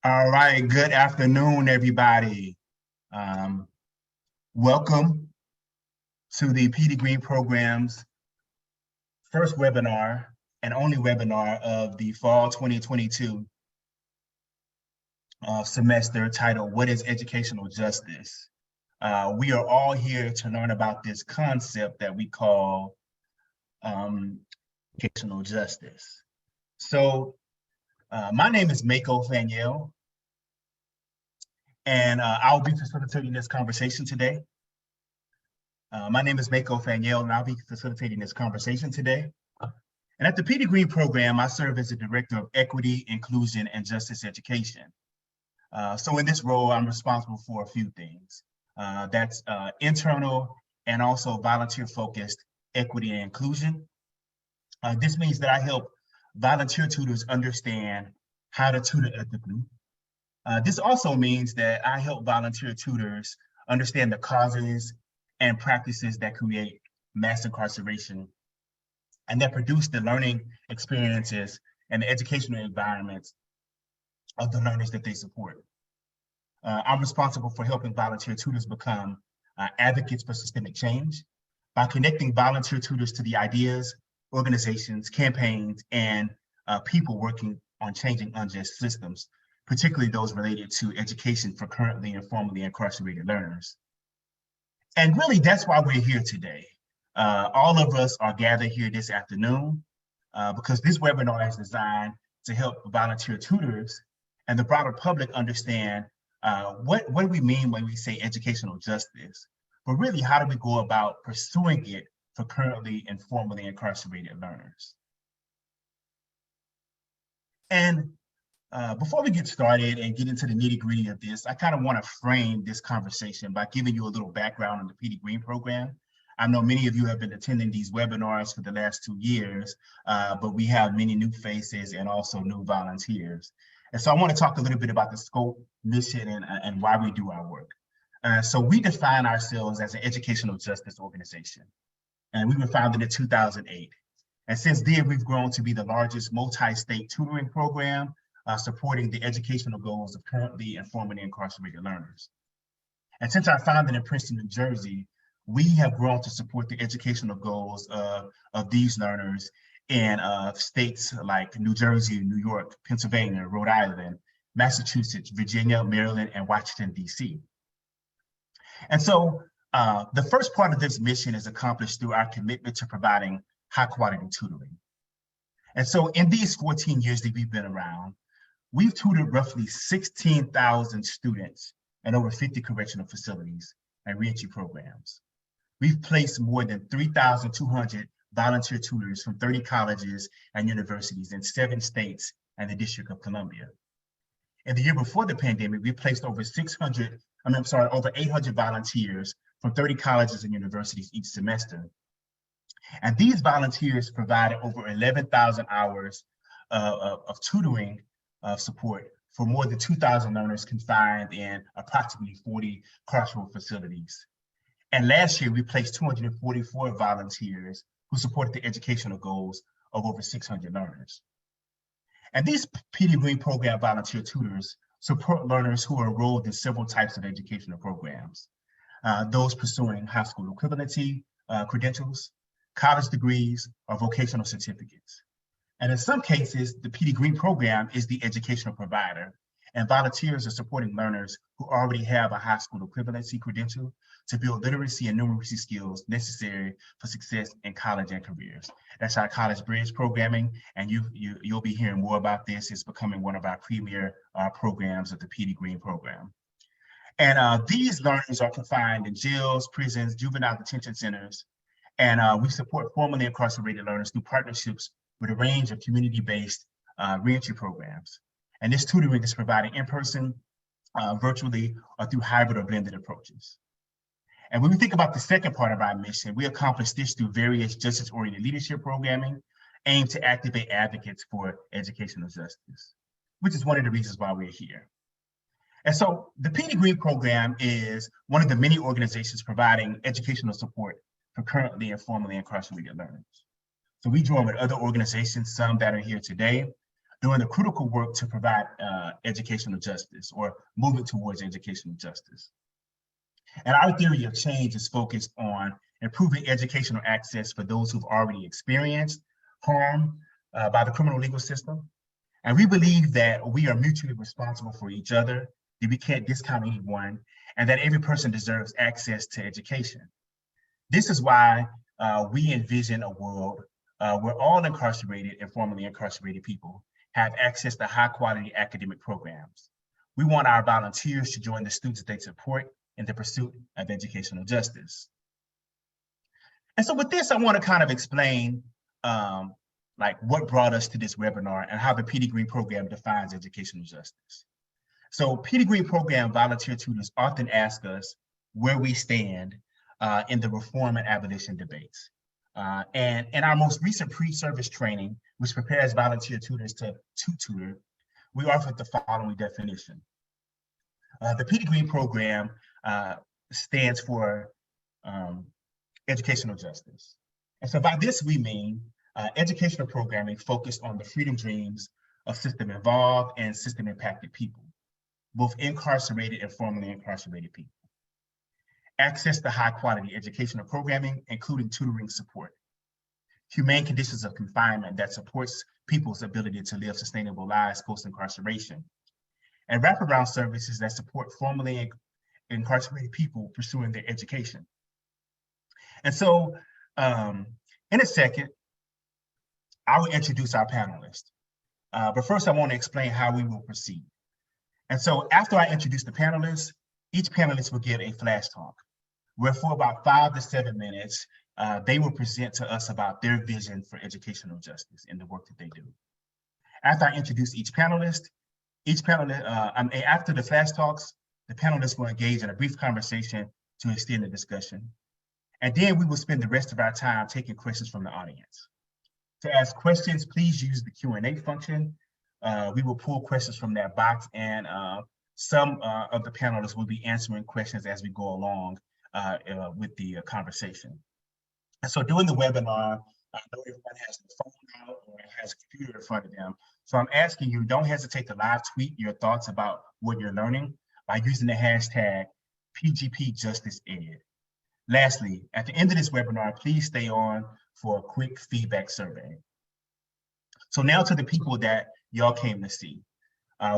All right, good afternoon, everybody. Um, Welcome to the PD Green Program's first webinar and only webinar of the fall 2022 semester titled, What is Educational Justice? We are all here to learn about this concept that we call educational justice. So my name is Mako Faniel, and I'll be facilitating this conversation today. My name is Mako Faniel, and I'll be facilitating this conversation today. And at the PD Green program, I serve as the Director of Equity, Inclusion, and Justice Education. So in this role, I'm responsible for a few things. That's internal and also volunteer-focused equity and inclusion. This means that I help volunteer tutors understand how to tutor ethically. This also means that I help volunteer tutors understand the causes and practices that create mass incarceration and that produce the learning experiences and the educational environments of the learners that they support. I'm responsible for helping volunteer tutors become advocates for systemic change by connecting volunteer tutors to the ideas, organizations, campaigns, and people working on changing unjust systems, particularly those related to education for currently and formerly incarcerated learners. And really, that's why we're here today. All of us are gathered here this afternoon because this webinar is designed to help volunteer tutors and the broader public understand what do we mean when we say educational justice, but really, how do we go about pursuing it for currently and formerly incarcerated learners? And before we get started and get into the nitty-gritty of this, I kind of want to frame this conversation by giving you a little background on the PD Green program. I know many of you have been attending these webinars for the last 2 years, but we have many new faces and also new volunteers. And so I want to talk a little bit about the scope, mission, and why we do our work. So we define ourselves as an educational justice organization, and we were founded in 2008. And since then, we've grown to be the largest multi-state tutoring program supporting the educational goals of currently and formerly incarcerated learners. And since our founding in Princeton, New Jersey, we have grown to support the educational goals of these learners in states like New Jersey, New York, Pennsylvania, Rhode Island, Massachusetts, Virginia, Maryland, and Washington, D.C. And so the first part of this mission is accomplished through our commitment to providing high quality tutoring. And so in these 14 years that we've been around, we've tutored roughly 16,000 students in over 50 correctional facilities and reentry programs. We've placed more than 3,200 volunteer tutors from 30 colleges and universities in 7 states and the District of Columbia. In the year before the pandemic, we placed over 800 volunteers from 30 colleges and universities each semester. And these volunteers provided over 11,000 hours of tutoring support for more than 2,000 learners confined in approximately 40 carceral facilities. And last year, we placed 244 volunteers who supported the educational goals of over 600 learners. And these PD Green program volunteer tutors support learners who are enrolled in several types of educational programs. Those pursuing high school equivalency credentials, college degrees, or vocational certificates. And in some cases, the PD Green program is the educational provider, and volunteers are supporting learners who already have a high school equivalency credential to build literacy and numeracy skills necessary for success in college and careers. That's our College Bridge programming, and you'll be hearing more about this. It's becoming one of our premier programs of the PD Green program. And these learners are confined in jails, prisons, juvenile detention centers, and we support formerly incarcerated learners through partnerships with a range of community-based reentry programs. And this tutoring is provided in person, virtually, or through hybrid or blended approaches. And when we think about the second part of our mission, we accomplish this through various justice-oriented leadership programming aimed to activate advocates for educational justice, which is one of the reasons why we're here. And so the PD Green program is one of the many organizations providing educational support for currently and formerly incarcerated learners. So we join with other organizations, some that are here today, doing the critical work to provide educational justice or moving towards educational justice. And our theory of change is focused on improving educational access for those who've already experienced harm by the criminal legal system. And we believe that we are mutually responsible for each other, that we can't discount anyone, and that every person deserves access to education. This is why we envision a world where all incarcerated and formerly incarcerated people have access to high quality academic programs. We want our volunteers to join the students they support in the pursuit of educational justice. And so with this, I want to kind of explain like what brought us to this webinar and how the PD Green program defines educational justice. So PD Green program volunteer tutors often ask us where we stand in the reform and abolition debates. And in our most recent pre-service training, which prepares volunteer tutors to tutor, we offered the following definition. The PD Green program stands for educational justice. And so by this, we mean educational programming focused on the freedom dreams of system-involved and system-impacted people, both incarcerated and formerly incarcerated people. Access to high-quality educational programming, including tutoring support. Humane conditions of confinement that supports people's ability to live sustainable lives post-incarceration. And wraparound services that support formerly incarcerated people pursuing their education. And so in a second, I will introduce our panelists. But first I want to explain how we will proceed. And so after I introduce the panelists, each panelist will give a flash talk, where for about 5 to 7 minutes, they will present to us about their vision for educational justice in the work that they do. After I introduce each panelist, after the flash talks, the panelists will engage in a brief conversation to extend the discussion. And then we will spend the rest of our time taking questions from the audience. To ask questions, please use the Q&A function. We will pull questions from that box, and some of the panelists will be answering questions as we go along with the conversation. And so during the webinar, I know everyone has their phone out or has a computer in front of them. So I'm asking you, don't hesitate to live tweet your thoughts about what you're learning by using the hashtag PGPJusticeEd. Lastly, at the end of this webinar, please stay on for a quick feedback survey. So now to the people that y'all came to see.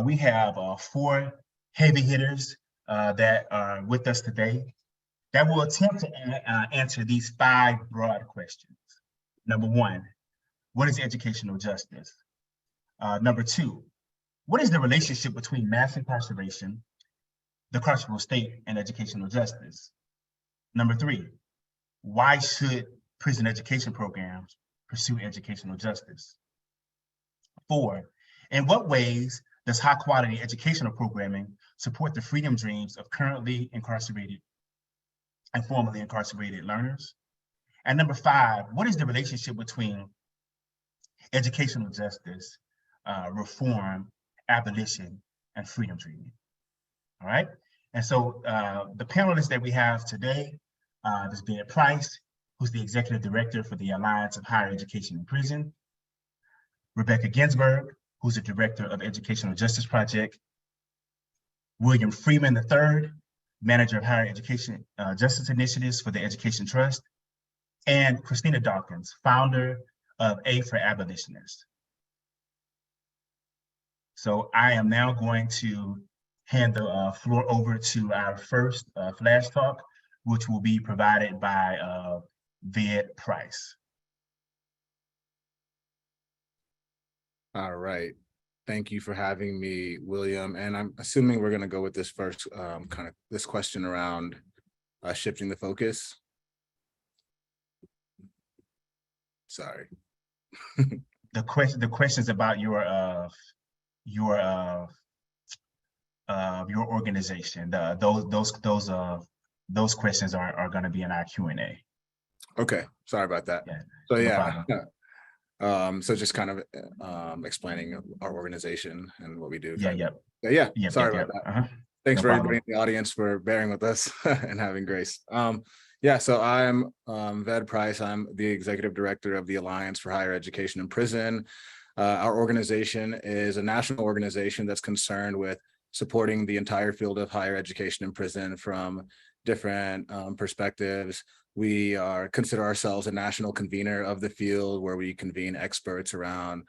We have 4 heavy hitters that are with us today that will attempt to answer these 5 broad questions. Number 1, what is educational justice? Number 2, what is the relationship between mass incarceration, the carceral state, and educational justice? Number 3, why should prison education programs pursue educational justice? 4, in what ways does high quality educational programming support the freedom dreams of currently incarcerated and formerly incarcerated learners? And number 5, what is the relationship between educational justice, reform, abolition, and freedom dreaming? All right. And so the panelists that we have today is Ved Price, who's the Executive Director for the Alliance of Higher Education in Prison. Rebecca Ginsburg, who's the Director of Educational Justice Project. William Freeman III, Manager of Higher Education Justice Initiatives for the Education Trust. And Christina Dawkins, founder of A for Abolitionists. So I am now going to hand the floor over to our first flash talk, which will be provided by Ved Price. All right. Thank you for having me, William. And I'm assuming we're going to go with this first this question around shifting the focus. Sorry. The questions about your organization. Those questions are going to be in our Q&A. Okay, sorry about that. Yeah, so yeah. No so just kind of explaining our organization and what we do. Sorry about that. Thanks for everybody in the audience for bearing with us and having grace. So I'm Ved Price. I'm the Executive Director of the Alliance for Higher Education in Prison. Our organization is a national organization that's concerned with supporting the entire field of higher education in prison from different perspectives. We consider ourselves a national convener of the field, where we convene experts around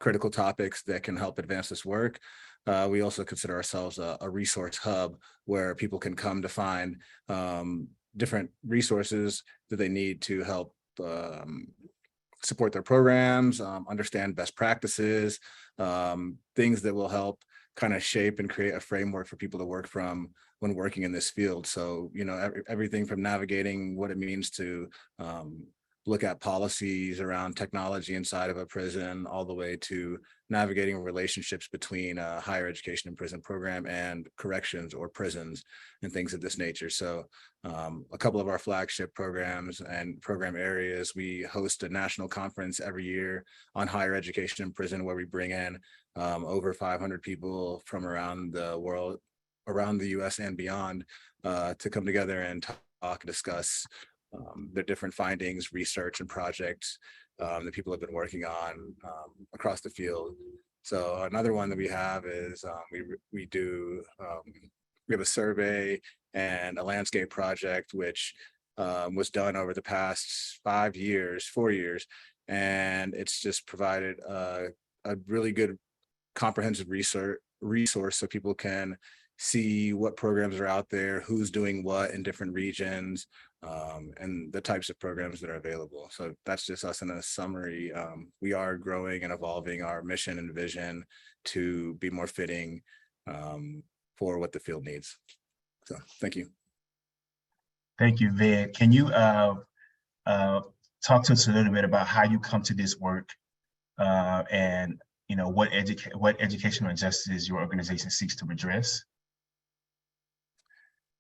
critical topics that can help advance this work. We also consider ourselves a resource hub where people can come to find different resources that they need to help support their programs, understand best practices, things that will help kind of shape and create a framework for people to work from when working in this field. So, you know, everything from navigating what it means to look at policies around technology inside of a prison, all the way to navigating relationships between a higher education and prison program and corrections or prisons and things of this nature. So a couple of our flagship programs and program areas, we host a national conference every year on higher education and prison, where we bring in over 500 people from around the world, around the US and beyond, to come together and talk and discuss the different findings, research, and projects that people have been working on across the field. So another one that we have is we have a survey and a landscape project, which was done over the past 4 years, and it's just provided a really good comprehensive resource so people can see what programs are out there, who's doing what in different regions, and the types of programs that are available. So that's just us in a summary. We are growing and evolving our mission and vision to be more fitting for what the field needs. So thank you. Thank you, Ved. Can you talk to us a little bit about how you come to this work, and you know what educational injustices your organization seeks to address?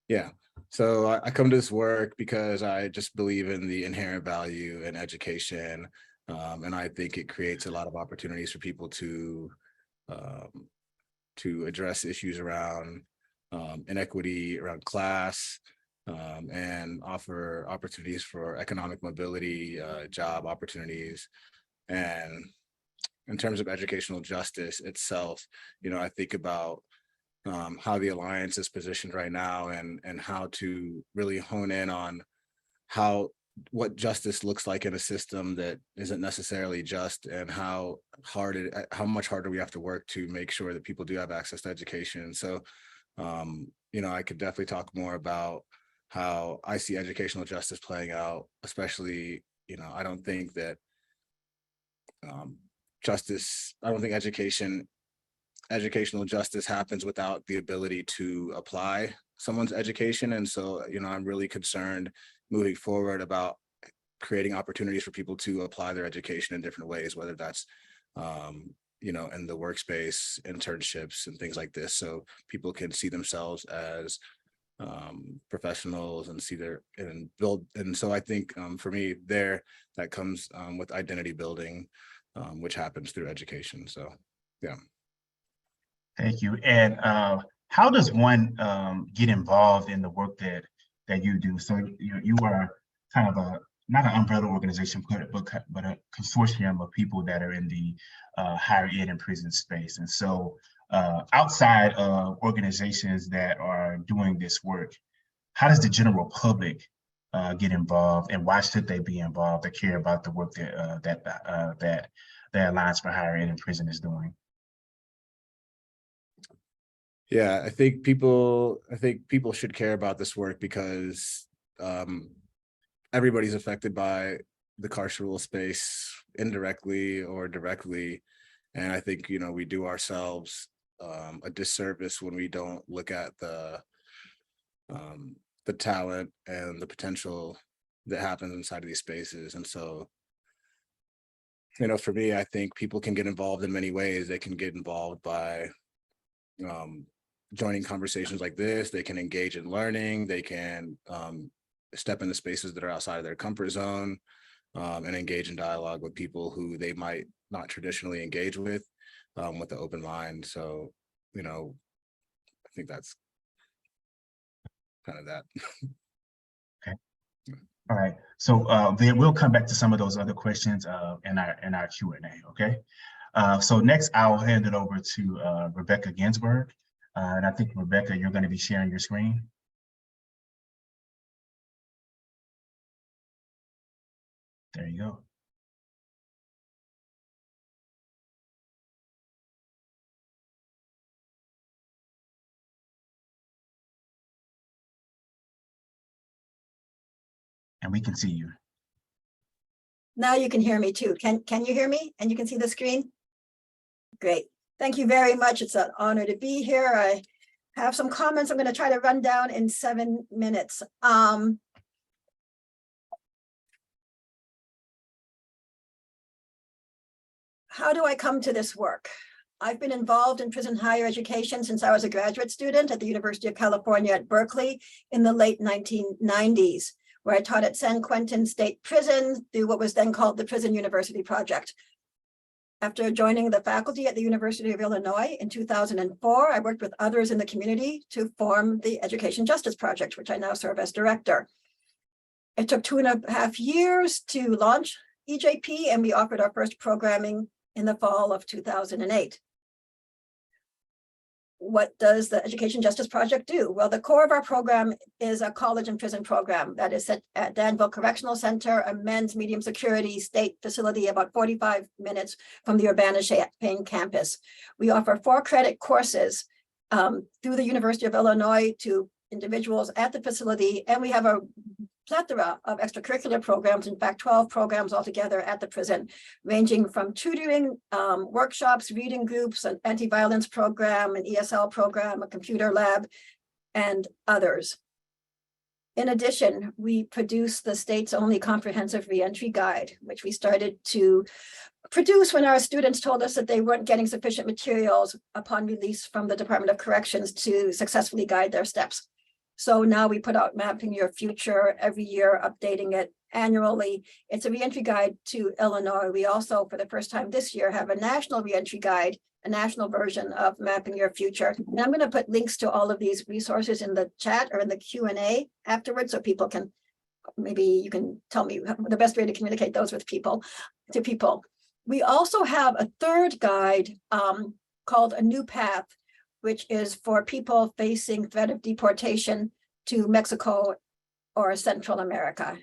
Yeah, so I come to this work because I just believe in the inherent value in education, and I think it creates a lot of opportunities for people to address issues around inequity, around class, and offer opportunities for economic mobility, job opportunities. And in terms of educational justice itself, you know, I think about how the Alliance is positioned right now, and how to really hone in on what justice looks like in a system that isn't necessarily just, and how much harder we have to work to make sure that people do have access to education. So, you know, I could definitely talk more about how I see educational justice playing out, especially, you know, I don't think that educational justice happens without the ability to apply someone's education. And so, you know, I'm really concerned moving forward about creating opportunities for people to apply their education in different ways, whether that's, you know, in the workspace, internships, and things like this, so people can see themselves as professionals and build. And so I think for me that comes with identity building, which happens through education. So, yeah. Thank you. And how does one get involved in the work that you do? So you are kind of not an umbrella organization, but a consortium of people that are in the higher ed and prison space. And so outside of organizations that are doing this work, how does the general public get involved, and why should they be involved to care about the work that the Alliance for Higher Ed and Prison is doing? Yeah, I think people should care about this work because everybody's affected by the carceral space, indirectly or directly. And I think, you know, we do ourselves a disservice when we don't look at the talent and the potential that happens inside of these spaces. And so, you know, for me, I think people can get involved in many ways. They can get involved by joining conversations like this. They can engage in learning. They can step into spaces that are outside of their comfort zone, and engage in dialogue with people who they might not traditionally engage with an open mind. So, you know, I think that's kind of that. Okay. All right, so then we'll come back to some of those other questions in our Q&A, okay? So next, I'll hand it over to Rebecca Ginsburg. And I think, Rebecca, you're going to be sharing your screen. There you go. And we can see you. Now you can hear me too. Can you hear me? And you can see the screen? Great. Thank you very much. It's an honor to be here. I have some comments I'm going to try to run down in 7 minutes. How do I come to this work? I've been involved in prison higher education since I was a graduate student at the University of California at Berkeley in the late 1990s, where I taught at San Quentin State Prison through what was then called the Prison University Project. After joining the faculty at the University of Illinois in 2004, I worked with others in the community to form the Education Justice Project, which I now serve as director. It took 2.5 years to launch EJP, and we offered our first programming in the fall of 2008. What does the Education Justice Project do? Well, the core of our program is a college and prison program that is set at Danville Correctional Center, a men's medium security state facility about 45 minutes from the Urbana-Champaign campus. We offer 4-credit courses through the University of Illinois to individuals at the facility, and we have a plethora of extracurricular programs, in fact, 12 programs altogether at the prison, ranging from tutoring, workshops, reading groups, an anti-violence program, an ESL program, a computer lab, and others. In addition, we produce the state's only comprehensive reentry guide, which we started to produce when our students told us that they weren't getting sufficient materials upon release from the Department of Corrections to successfully guide their steps. So now we put out Mapping Your Future every year, updating it annually. It's a reentry guide to Illinois. We also, for the first time this year, have a national reentry guide, a national version of Mapping Your Future. And I'm going to put links to all of these resources in the chat or in the Q&A afterwards, so people can, maybe you can tell me the best way to communicate those with people, to people. We also have a third guide called A New Path, which is for people facing threat of deportation to Mexico or Central America.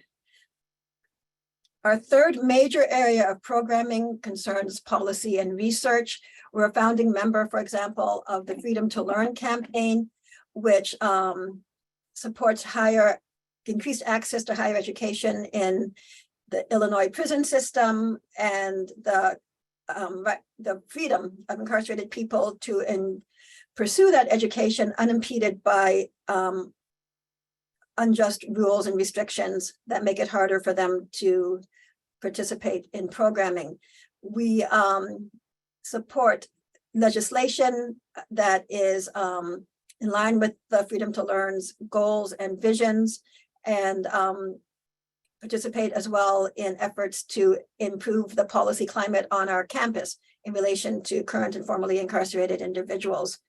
Our third major area of programming concerns policy and research. We're a founding member, for example, of the Freedom to Learn campaign, which supports increased access to higher education in the Illinois prison system and the freedom of incarcerated people to pursue that education unimpeded by unjust rules and restrictions that make it harder for them to participate in programming. We support legislation that is in line with the Freedom to Learn's goals and visions, and participate as well in efforts to improve the policy climate on our campus in relation to current and formerly incarcerated individuals.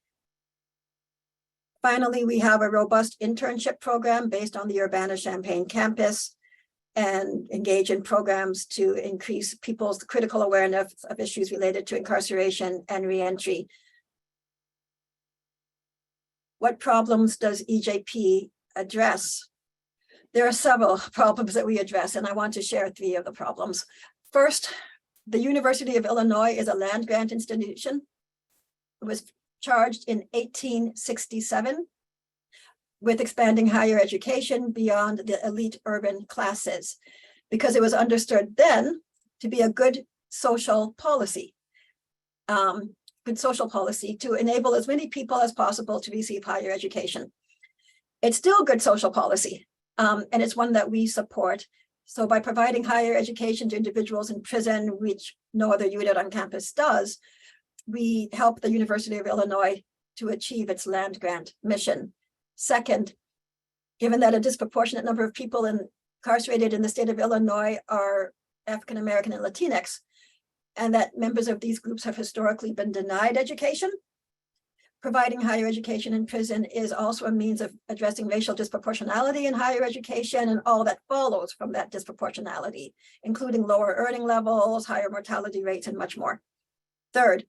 Finally, we have a robust internship program based on the Urbana-Champaign campus and engage in programs to increase people's critical awareness of issues related to incarceration and reentry. What problems does EJP address? There are several problems that we address, and I want to share 3 of the problems. First, the University of Illinois is a land-grant institution. It was charged in 1867 with expanding higher education beyond the elite urban classes, because it was understood then to be a good social policy. To enable as many people as possible to receive higher education. It's still good social policy, and it's one that we support. So by providing higher education to individuals in prison, which no other unit on campus does, we help the University of Illinois to achieve its land grant mission. Second, given that a disproportionate number of people incarcerated in the state of Illinois are African American and Latinx, and that members of these groups have historically been denied education, Providing higher education in prison is also a means of addressing racial disproportionality in higher education and all that follows from that disproportionality, including lower earning levels, higher mortality rates, and much more. Third,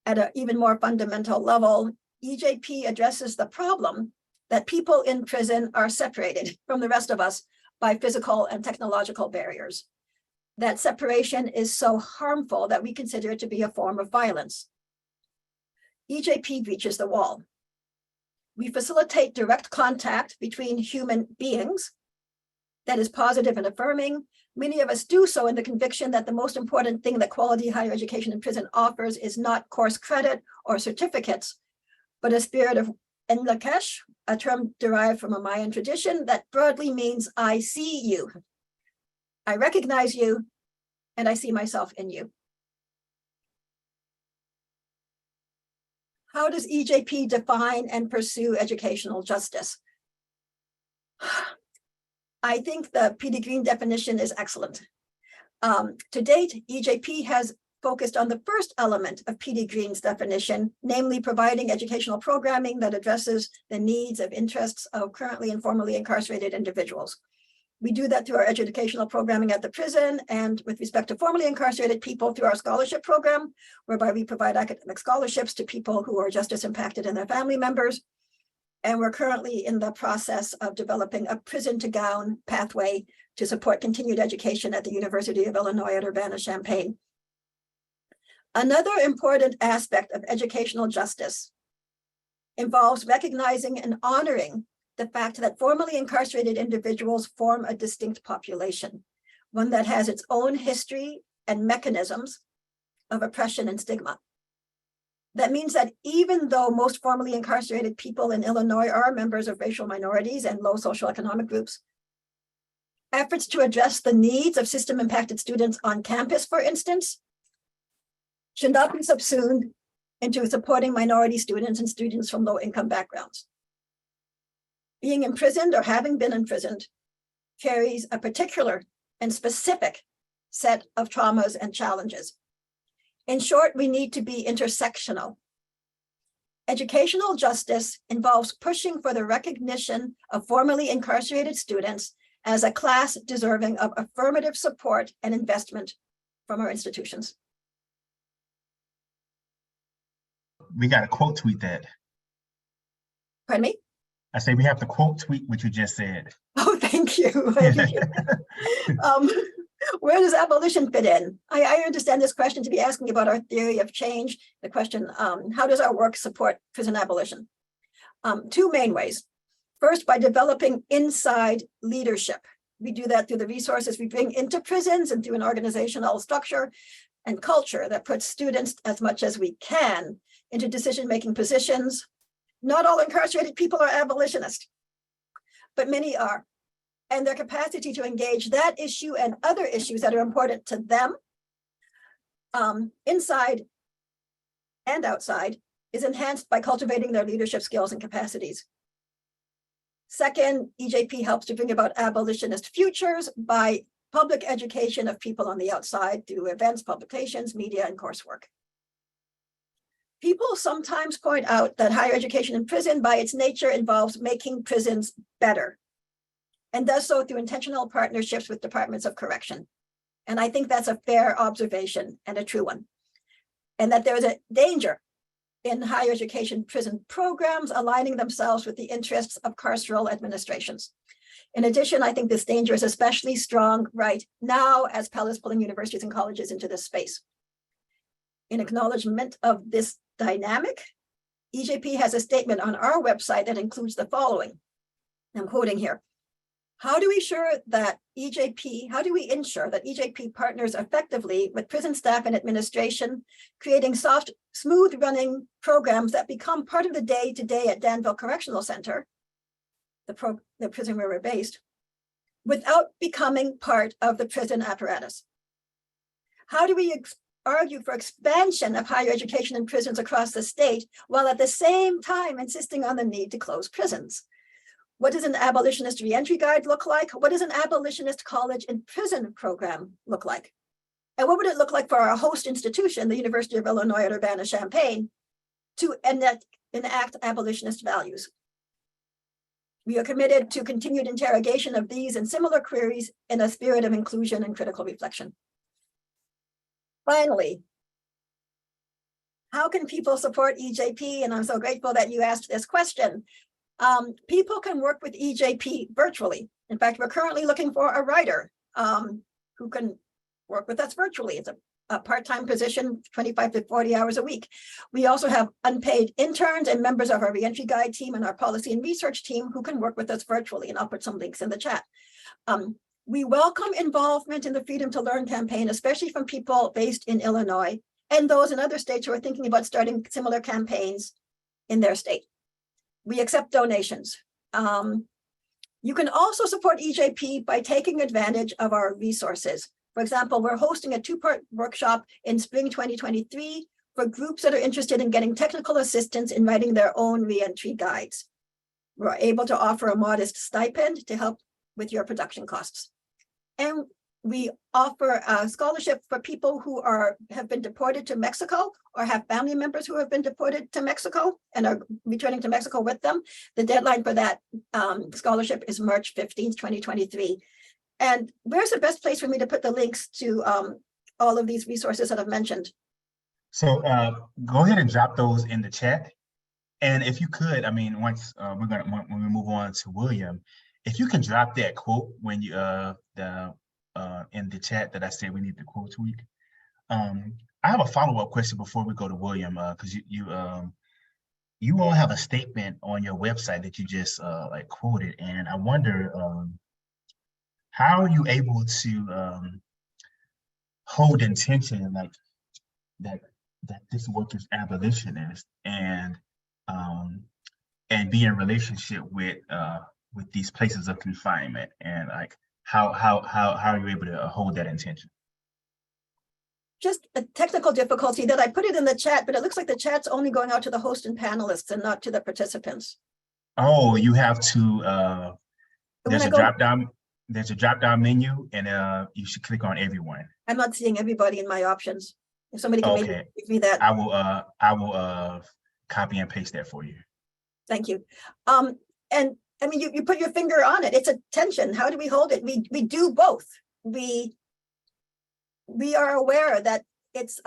at an even more fundamental level, EJP addresses the problem that people in prison are separated from the rest of us by physical and technological barriers. That separation is so harmful that we consider it to be a form of violence. EJP breaches the wall. We facilitate direct contact between human beings that is positive and affirming. Many of us do so in the conviction that the most important thing that quality higher education in prison offers is not course credit or certificates, but a spirit of enlakesh, a term derived from a Mayan tradition that broadly means I see you, I recognize you, and I see myself in you. How does EJP define and pursue educational justice? I think the Peter Green definition is excellent. To date, EJP has focused on the first element of Peter Green's definition, namely providing educational programming that addresses the needs and interests of currently and formerly incarcerated individuals. We do that through our educational programming at the prison and with respect to formerly incarcerated people through our scholarship program, whereby we provide academic scholarships to people who are justice impacted and their family members. And we're currently in the process of developing a prison to gown pathway to support continued education at the University of Illinois at Urbana-Champaign. Another important aspect of educational justice involves recognizing and honoring the fact that formerly incarcerated individuals form a distinct population, one that has its own history and mechanisms of oppression and stigma. That means that even though most formerly incarcerated people in Illinois are members of racial minorities and low socioeconomic groups, efforts to address the needs of system-impacted students on campus, for instance, should not be subsumed into supporting minority students and students from low-income backgrounds. Being imprisoned or having been imprisoned carries a particular and specific set of traumas and challenges. In short, we need to be intersectional. Educational justice involves pushing for the recognition of formerly incarcerated students as a class deserving of affirmative support and investment from our institutions. We got to quote tweet that. Pardon me? I say we have to quote tweet what you just said. Oh, thank you. Where does abolition fit in? I understand this question to be asking about our theory of change. The question, how does our work support prison abolition? Two main ways. First, by developing inside leadership. We do that through the resources we bring into prisons and through an organizational structure and culture that puts students as much as we can into decision-making positions. Not all incarcerated people are abolitionists, but many are. And their capacity to engage that issue and other issues that are important to them, inside and outside, is enhanced by cultivating their leadership skills and capacities. Second, EJP helps to bring about abolitionist futures by public education of people on the outside through events, publications, media, and coursework. People sometimes point out that higher education in prison, by its nature, involves making prisons better, and does so through intentional partnerships with departments of correction. And I think that's a fair observation and a true one. And that there is a danger in higher education prison programs aligning themselves with the interests of carceral administrations. In addition, I think this danger is especially strong right now as Pell is pulling universities and colleges into this space. In acknowledgement of this dynamic, EJP has a statement on our website that includes the following. I'm quoting here. How do we ensure that EJP partners effectively with prison staff and administration, creating soft, smooth running programs that become part of the day-to-day at Danville Correctional Center, the prison where we're based, without becoming part of the prison apparatus? How do we argue for expansion of higher education in prisons across the state, while at the same time insisting on the need to close prisons? What does an abolitionist reentry guide look like? What does an abolitionist college and prison program look like? And what would it look like for our host institution, the University of Illinois at Urbana-Champaign, to enact abolitionist values. We are committed to continued interrogation of these and similar queries in a spirit of inclusion and critical reflection. Finally, how can people support EJP? And I'm so grateful that you asked this question. People can work with EJP virtually. In fact, we're currently looking for a writer who can work with us virtually. It's a part-time position, 25 to 40 hours a week. We also have unpaid interns and members of our reentry guide team and our policy and research team who can work with us virtually, and I'll put some links in the chat. We welcome involvement in the Freedom to Learn campaign, especially from people based in Illinois and those in other states who are thinking about starting similar campaigns in their state. We accept donations. You can also support EJP by taking advantage of our resources. For example, we're hosting a two-part workshop in spring 2023 for groups that are interested in getting technical assistance in writing their own reentry guides. We're able to offer a modest stipend to help with your production costs. And we offer a scholarship for people who have been deported to Mexico or have family members who have been deported to Mexico and are returning to Mexico with them. The deadline for that scholarship is March 15th, 2023. And where's the best place for me to put the links to all of these resources that I've mentioned? So go ahead and drop those in the chat. And if you could, I mean, once when we move on to William, if you can drop that quote when you in the chat that I said we need the quote tweet. I have a follow-up question before we go to William, because you all have a statement on your website that you just like quoted, and I wonder how are you able to hold intention like that this work is abolitionist and be in relationship with these places of confinement, and like how are you able to hold that intention? Just a technical difficulty that I put it in the chat, but it looks like the chat's only going out to the host and panelists and not to the participants. Oh, you have to there's a drop down menu, and you should click on everyone. I'm not seeing everybody in my options. If somebody can maybe give me that. I will copy and paste that for you. Thank you. And I mean, you put your finger on it. It's a tension. How do we hold it? We do both. We are aware that it's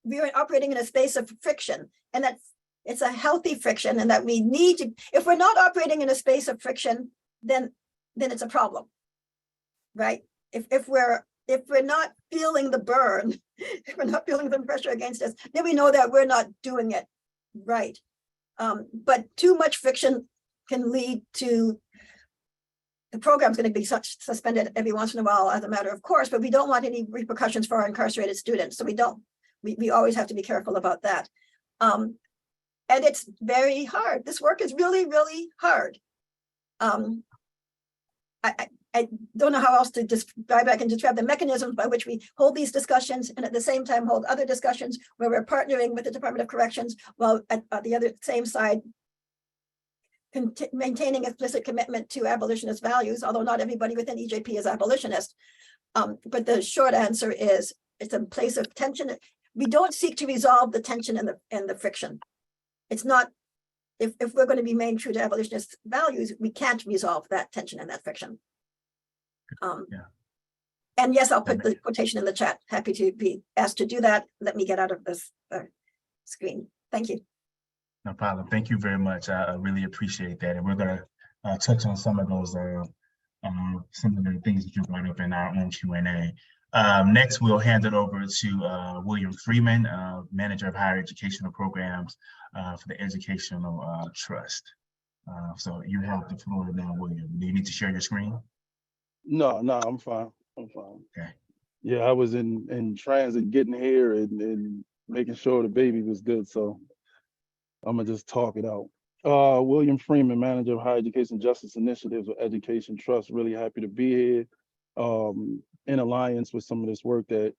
we are operating in a space of friction, and that it's a healthy friction, and that we need to. If we're not operating in a space of friction, then it's a problem, right? If we're not feeling the burn, if we're not feeling the pressure against us, then we know that we're not doing it right. But too much friction can lead to the program's going to be suspended every once in a while as a matter of course, but we don't want any repercussions for our incarcerated students. So we always have to be careful about that. And it's very hard. This work is really, really hard. I don't know how else to describe it. I can describe the mechanisms by which we hold these discussions and at the same time hold other discussions where we're partnering with the Department of Corrections, while at the other same side, maintaining explicit commitment to abolitionist values, although not everybody within EJP is abolitionist. But the short answer is it's a place of tension. We don't seek to resolve the tension and the friction. It's not, if we're going to remain true to abolitionist values, we can't resolve that tension and that friction. And yes, I'll put the quotation in the chat. Happy to be asked to do that. Let me get out of this screen. Thank you. No problem. Thank you very much. I really appreciate that. And we're going to touch on some of those, some of the things that you brought up in our own Q&A. Next, we'll hand it over to William Freeman, Manager of Higher Educational Programs for the Educational Trust. So you have the floor now, William. Do you need to share your screen? No, I'm fine. I'm fine. Okay. Yeah, I was in transit getting here and making sure the baby was good. So I'm gonna just talk it out. William Freeman, Manager of Higher Education Justice Initiatives with Education Trust. Really happy to be here in alliance with some of this work that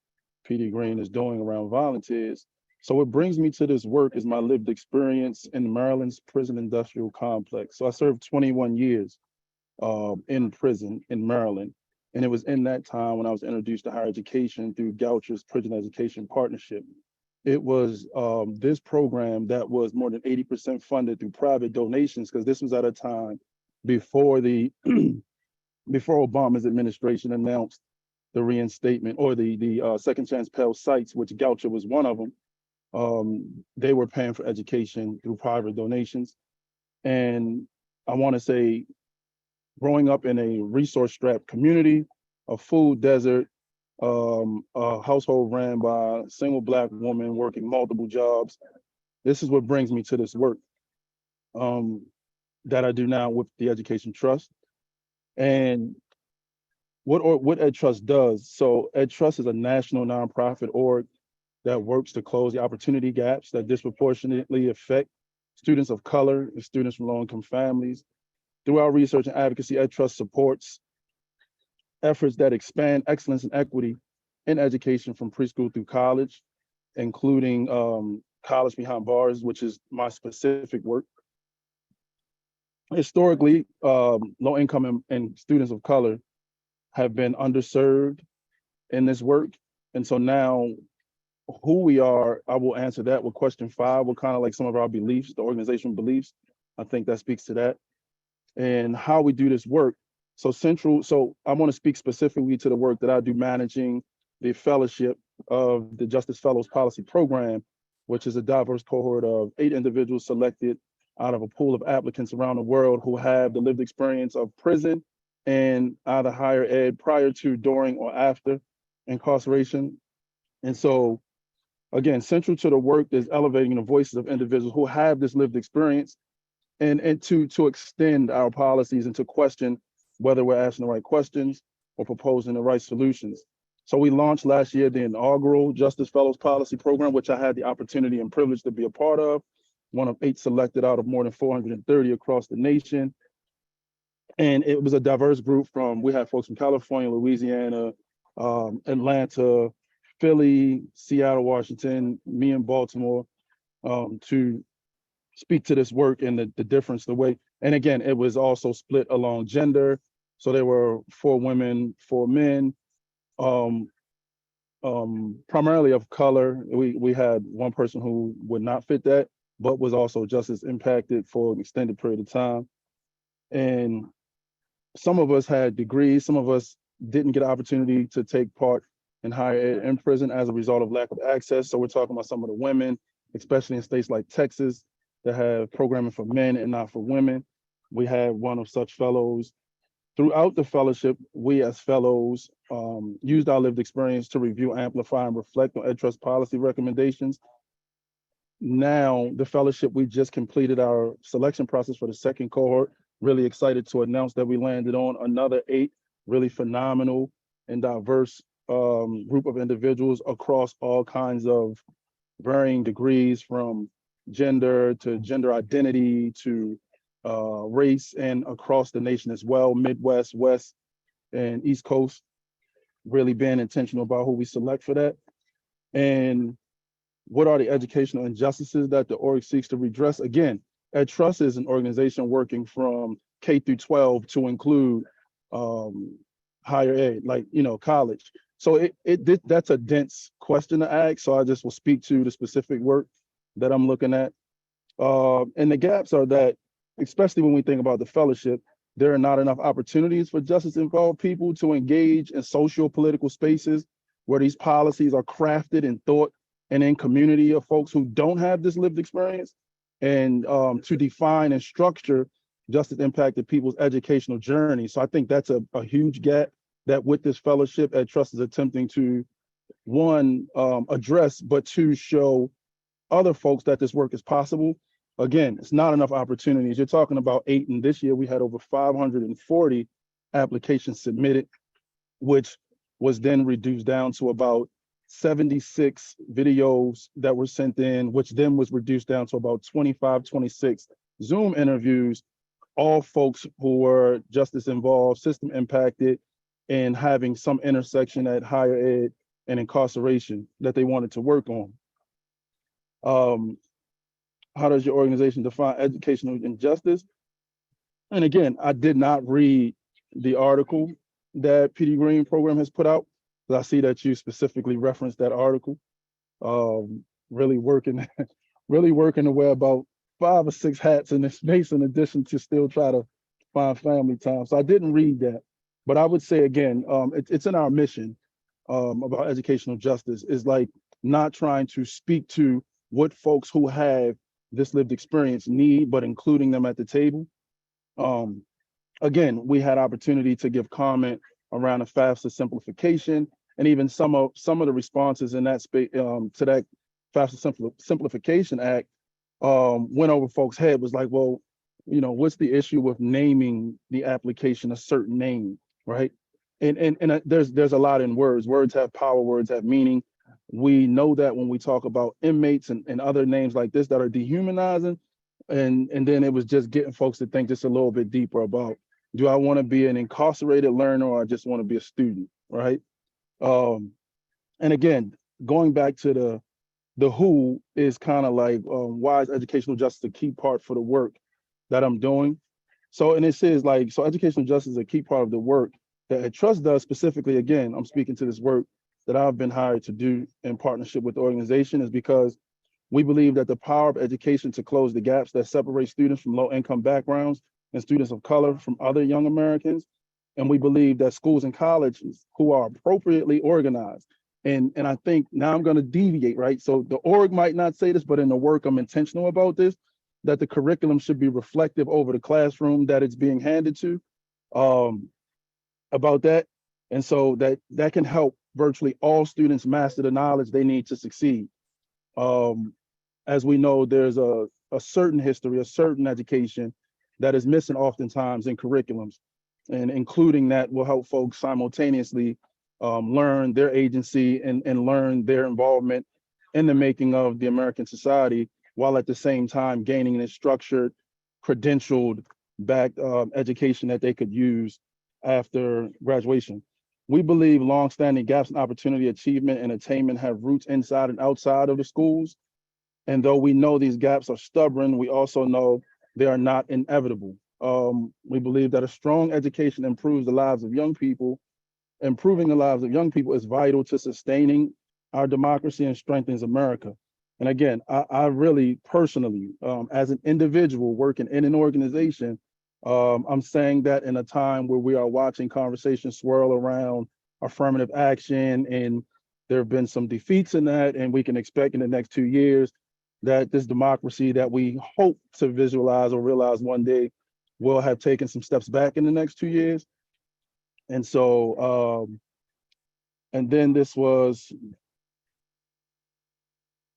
PD Green is doing around volunteers. So what brings me to this work is my lived experience in Maryland's prison industrial complex. So I served 21 years in prison in Maryland. And it was in that time when I was introduced to higher education through Goucher's Prison Education Partnership. it was this program that was more than 80% funded through private donations, because this was at a time before the before Obama's administration announced the reinstatement or the second chance Pell sites, which Goucher was one of them. They were paying for education through private donations. And I want to say, growing up in a resource-strapped community, a food desert, a household ran by a single Black woman working multiple jobs, this is what brings me to this work that I do now with the Education Trust. And what Ed Trust does, so Ed Trust is a national nonprofit org that works to close the opportunity gaps that disproportionately affect students of color and students from low-income families. Through our research and advocacy, Ed Trust supports efforts that expand excellence and equity in education from preschool through college, including college behind bars, which is my specific work. Historically, low income and students of color have been underserved in this work. And so now who we are, I will answer that with question 5, what kind of like some of our beliefs, the organizational beliefs. I think that speaks to that. And how we do this work. So I want to speak specifically to the work that I do managing the fellowship of the Justice Fellows Policy Program, which is a diverse cohort of 8 individuals selected out of a pool of applicants around the world who have the lived experience of prison and either higher ed prior to, during, or after incarceration. And so, again, central to the work is elevating the voices of individuals who have this lived experience and to extend our policies and to question whether we're asking the right questions or proposing the right solutions. So we launched last year the inaugural Justice Fellows Policy Program, which I had the opportunity and privilege to be a part of, one of 8 selected out of more than 430 across the nation. And it was a diverse group we had folks from California, Louisiana, Atlanta, Philly, Seattle, Washington, me in Baltimore, to speak to this work and the difference, the way, and again, it was also split along gender. So there were 4 women, 4 men, primarily of color. We had one person who would not fit that, but was also just as impacted for an extended period of time. And some of us had degrees, some of us didn't get an opportunity to take part in higher ed in prison as a result of lack of access. So we're talking about some of the women, especially in states like Texas, that have programming for men and not for women. We had one of such fellows. Throughout the fellowship, we as fellows used our lived experience to review, amplify, and reflect on Ed Trust policy recommendations. Now, the fellowship, we just completed our selection process for the second cohort. Really excited to announce that we landed on another 8 really phenomenal and diverse group of individuals across all kinds of varying degrees, from gender to gender identity to race, and across the nation as well, Midwest, West, and East Coast, really being intentional about who we select for that. And what are the educational injustices that the org seeks to redress? Again, Ed Trust is an organization working from K through 12 to include higher ed, like, college. So that's a dense question to ask. So I just will speak to the specific work that I'm looking at. And the gaps are that, especially when we think about the fellowship, there are not enough opportunities for justice-involved people to engage in social political spaces where these policies are crafted and thought and in community of folks who don't have this lived experience, and to define and structure justice impacted people's educational journey. So I think that's a huge gap that with this fellowship, Ed Trust is attempting to, 1, address, but 2, show other folks that this work is possible. Again, it's not enough opportunities. You're talking about 8, and this year we had over 540 applications submitted, which was then reduced down to about 76 videos that were sent in, which then was reduced down to about 25, 26 Zoom interviews, all folks who were justice involved, system impacted, and having some intersection at higher ed and incarceration that they wanted to work on. How does your organization define educational injustice? And again, I did not read the article that PD Green program has put out, but I see that you specifically referenced that article. really working, really working to wear about 5 or 6 hats in this space, in addition to still try to find family time. So I didn't read that, but I would say again, it's in our mission about educational justice, is like not trying to speak to what folks who have this lived experience need, but including them at the table. Again, we had opportunity to give comment around the FAFSA simplification, and even some of the responses in that space to that FAFSA Simplification Act went over folks' head, was like, well, you know, what's the issue with naming the application a certain name, right? And there's a lot in words. Words have power, words have meaning. We know that when we talk about inmates and other names like this that are dehumanizing, and then it was just getting folks to think just a little bit deeper about, do I want to be an incarcerated learner, or I just want to be a student, right? And again, going back to the who is kind of like, why is educational justice a key part for the work that I'm doing? So, and it says like, so educational justice is a key part of the work that Trust does. Specifically, again, I'm speaking to this work that I've been hired to do in partnership with the organization, is because we believe that the power of education to close the gaps that separate students from low-income backgrounds and students of color from other young Americans. And we believe that schools and colleges who are appropriately organized, and I think now I'm going to deviate, right? So the org might not say this, but in the work I'm intentional about this, that the curriculum should be reflective over the classroom that it's being handed to, about that. And so that can help virtually all students master the knowledge they need to succeed. As we know, there's a certain history, a certain education that is missing oftentimes in curriculums, and including that will help folks simultaneously learn their agency and learn their involvement in the making of the American society, while at the same time gaining a structured, credentialed backed education that they could use after graduation. We believe longstanding gaps in opportunity, achievement, and attainment have roots inside and outside of the schools. And though we know these gaps are stubborn, we also know they are not inevitable. We believe that a strong education improves the lives of young people. Improving the lives of young people is vital to sustaining our democracy and strengthens America. And again, I really personally, as an individual working in an organization, I'm saying that in a time where we are watching conversations swirl around affirmative action, and there have been some defeats in that, and we can expect in the next 2 years that this democracy that we hope to visualize or realize one day will have taken some steps back in the next 2 years. And so, and then this was,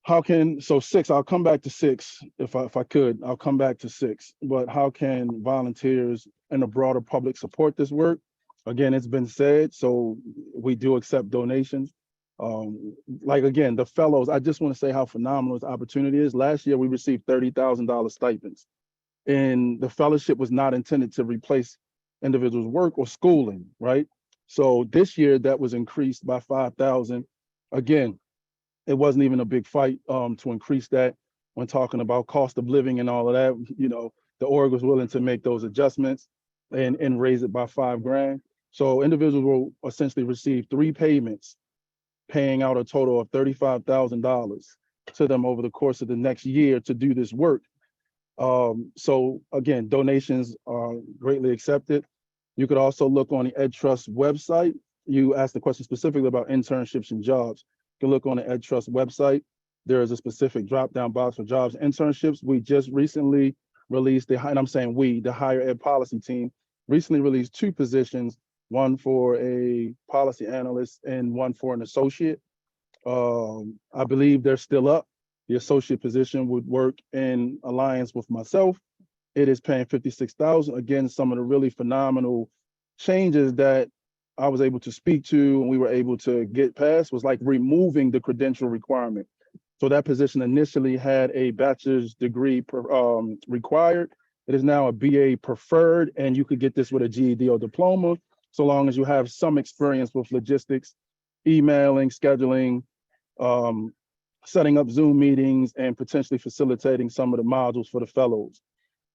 so 6, I'll come back to 6 if I could, I'll come back to 6, but how can volunteers and the broader public support this work? Again, it's been said, so we do accept donations. Like again, the fellows, I just want to say how phenomenal this opportunity is. Last year, we received $30,000 stipends, and the fellowship was not intended to replace individuals' work or schooling, right? So this year that was increased by 5,000. Again, it wasn't even a big fight to increase that. When talking about cost of living and all of that, you know, the org was willing to make those adjustments and raise it by $5,000. So individuals will essentially receive 3 payments, paying out a total of $35,000 to them over the course of the next year to do this work. So again, donations are greatly accepted. You could also look on the EdTrust website. You asked the question specifically about internships and jobs. You can look on the EdTrust website. There is a specific drop-down box for jobs and internships. We just recently released and I'm saying we, the higher ed policy team, recently released 2 positions, one for a policy analyst and one for an associate. I believe they're still up. The associate position would work in alliance with myself. It is paying $56,000. Again, some of the really phenomenal changes that I was able to speak to and we were able to get past was like removing the credential requirement. So that position initially had a bachelor's degree required. It is now a BA preferred, and you could get this with a GED or diploma, so long as you have some experience with logistics, emailing, scheduling, setting up Zoom meetings, and potentially facilitating some of the modules for the fellows.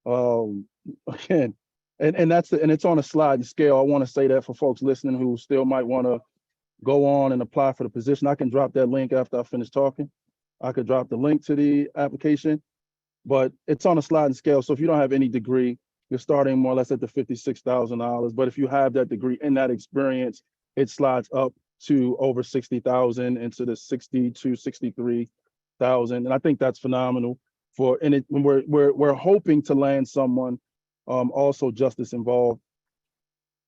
Again, and it's on a sliding scale. I want to say that for folks listening who still might want to go on and apply for the position. I can drop that link after I finish talking. I could drop the link to the application, but it's on a sliding scale. So if you don't have any degree, you're starting more or less at the $56,000. But if you have that degree and that experience, it slides up to over 60,000 into the 62, 63,000. And I think that's phenomenal we're hoping to land someone also justice involved.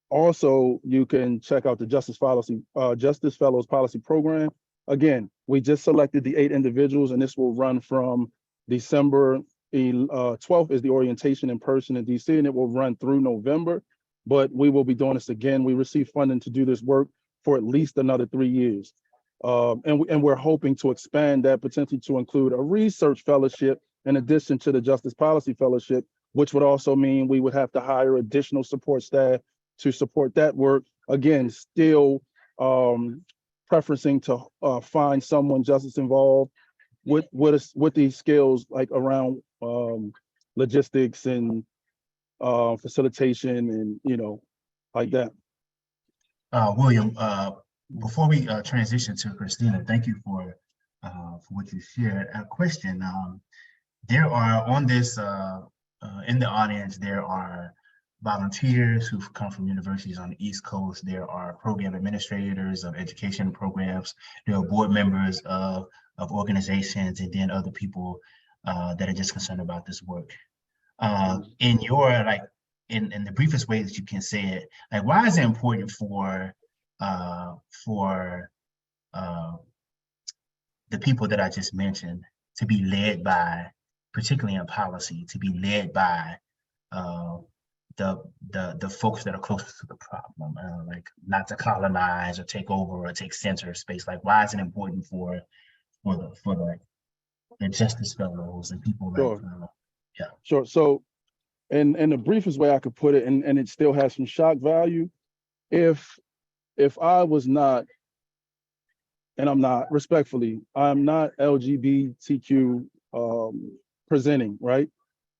Also, you can check out the Justice Fellows Policy Program. Again, we just selected the 8 individuals, and this will run from December 12th is the orientation in person in DC, and it will run through November. But we will be doing this again. We received funding to do this work for at least another 3 years. And we're hoping to expand that potentially to include a research fellowship in addition to the Justice Policy Fellowship, which would also mean we would have to hire additional support staff to support that work. Again, still preferencing to find someone justice involved with these skills like around logistics and facilitation and like that. William, before we transition to Christina, thank you for what you shared. A question: there are on this in the audience, there are volunteers who've come from universities on the East Coast. There are program administrators of education programs. There are board members of organizations, and then other people that are just concerned about this work. In your in the briefest way that you can say it, like, why is it important for the people that I just mentioned to be led by, particularly in policy, to be led by the folks that are closest to the problem, like not to colonize or take over or take center space? Like, why is it important for the justice fellows and people Sure. like yeah. Sure. So in the briefest way I could put it, and it still has some shock value, if I was not, and I'm not, respectfully, I'm not LGBTQ presenting, right?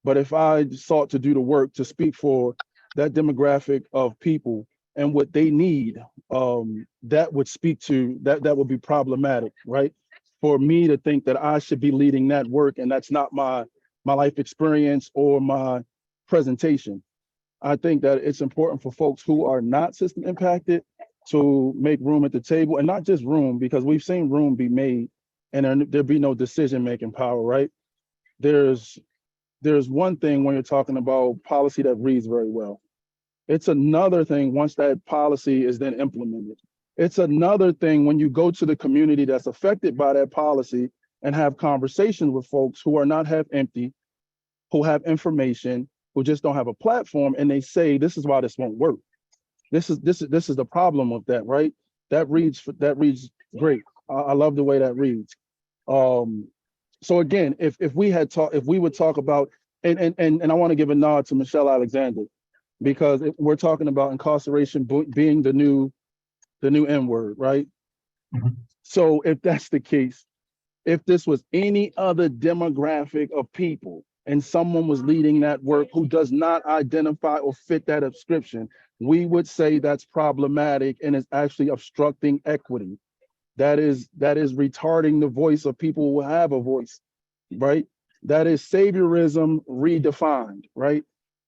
But if I sought to do the work to speak for that demographic of people and what they need, that would speak to, that would be problematic, right? For me to think that I should be leading that work and that's not my life experience or my presentation. I think that it's important for folks who are not system impacted to make room at the table, and not just room, because we've seen room be made and there be no decision-making power, right? There's one thing when you're talking about policy that reads very well. It's another thing once that policy is then implemented. It's another thing when you go to the community that's affected by that policy and have conversations with folks who are not half empty, who have information, who just don't have a platform, and they say, this is why this won't work. This is the problem with that, right? That reads great. I love the way that reads. So again, if we would talk about, and I want to give a nod to Michelle Alexander, because we're talking about incarceration being the new N word, right? Mm-hmm. So if that's the case, if this was any other demographic of people and someone was leading that work who does not identify or fit that description, we would say that's problematic and is actually obstructing equity. That is retarding the voice of people who have a voice, right? That is saviorism redefined, right?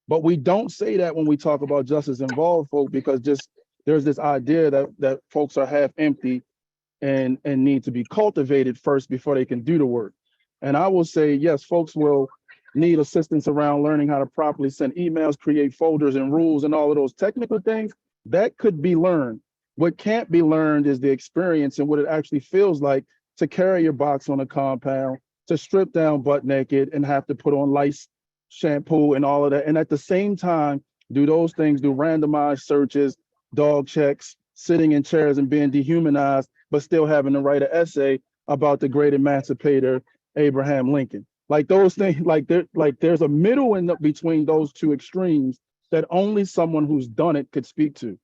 But we don't say that when we talk about justice involved folk, because there's this idea that folks are half empty and need to be cultivated first before they can do the work. And I will say, yes, folks will need assistance around learning how to properly send emails, create folders and rules and all of those technical things. That could be learned. What can't be learned is the experience and what it actually feels like to carry your box on a compound, to strip down butt naked and have to put on lice, shampoo and all of that. And at the same time, do those things, do randomized searches, dog checks, sitting in chairs and being dehumanized, but still having to write an essay about the great emancipator, Abraham Lincoln. Like those things, there's a middle in between those two extremes that only someone who's done it could speak to.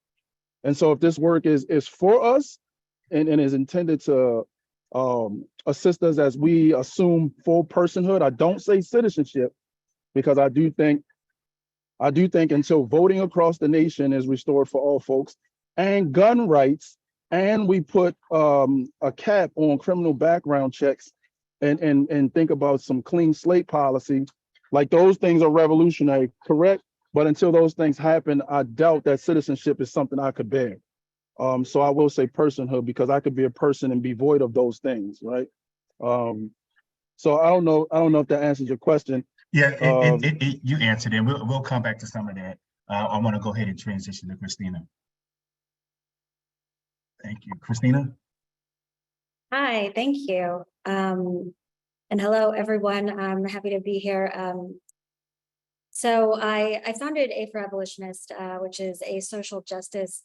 And so if this work is for us and is intended to assist us as we assume full personhood, I don't say citizenship, because I do think until voting across the nation is restored for all folks and gun rights, and we put a cap on criminal background checks and think about some clean slate policy, like those things are revolutionary, correct? But until those things happen, I doubt that citizenship is something I could bear. So I will say personhood, because I could be a person and be void of those things, right? So I don't know if that answers your question. Yeah, you answered it. We'll come back to some of that. I want to go ahead and transition to Christina. Thank you, Christina. Hi, thank you. And hello, everyone. I'm happy to be here. So I founded A for Abolitionist, which is a social justice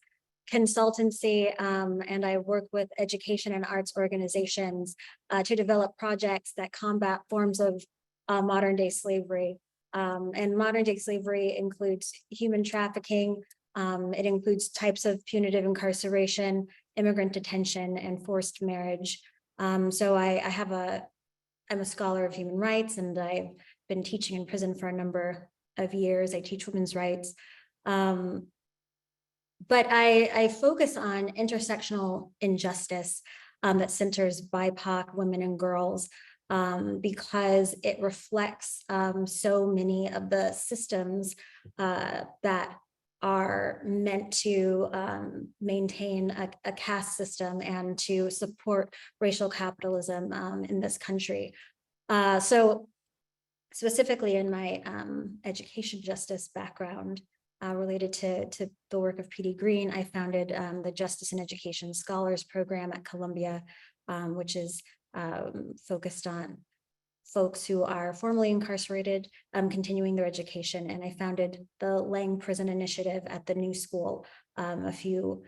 consultancy, and I work with education and arts organizations to develop projects that combat forms of modern day slavery. And modern day slavery includes human trafficking. It includes types of punitive incarceration, immigrant detention, and forced marriage. So I'm a scholar of human rights, and I've been teaching in prison for a number of years. I teach women's rights. But I focus on intersectional injustice that centers BIPOC women and girls, because it reflects so many of the systems that are meant to maintain a caste system and to support racial capitalism in this country. So specifically in my education justice background, related to the work of P.D. Green, I founded the Justice in Education Scholars Program at Columbia, which is focused on folks who are formerly incarcerated, continuing their education. And I founded the Lang Prison Initiative at the New School a few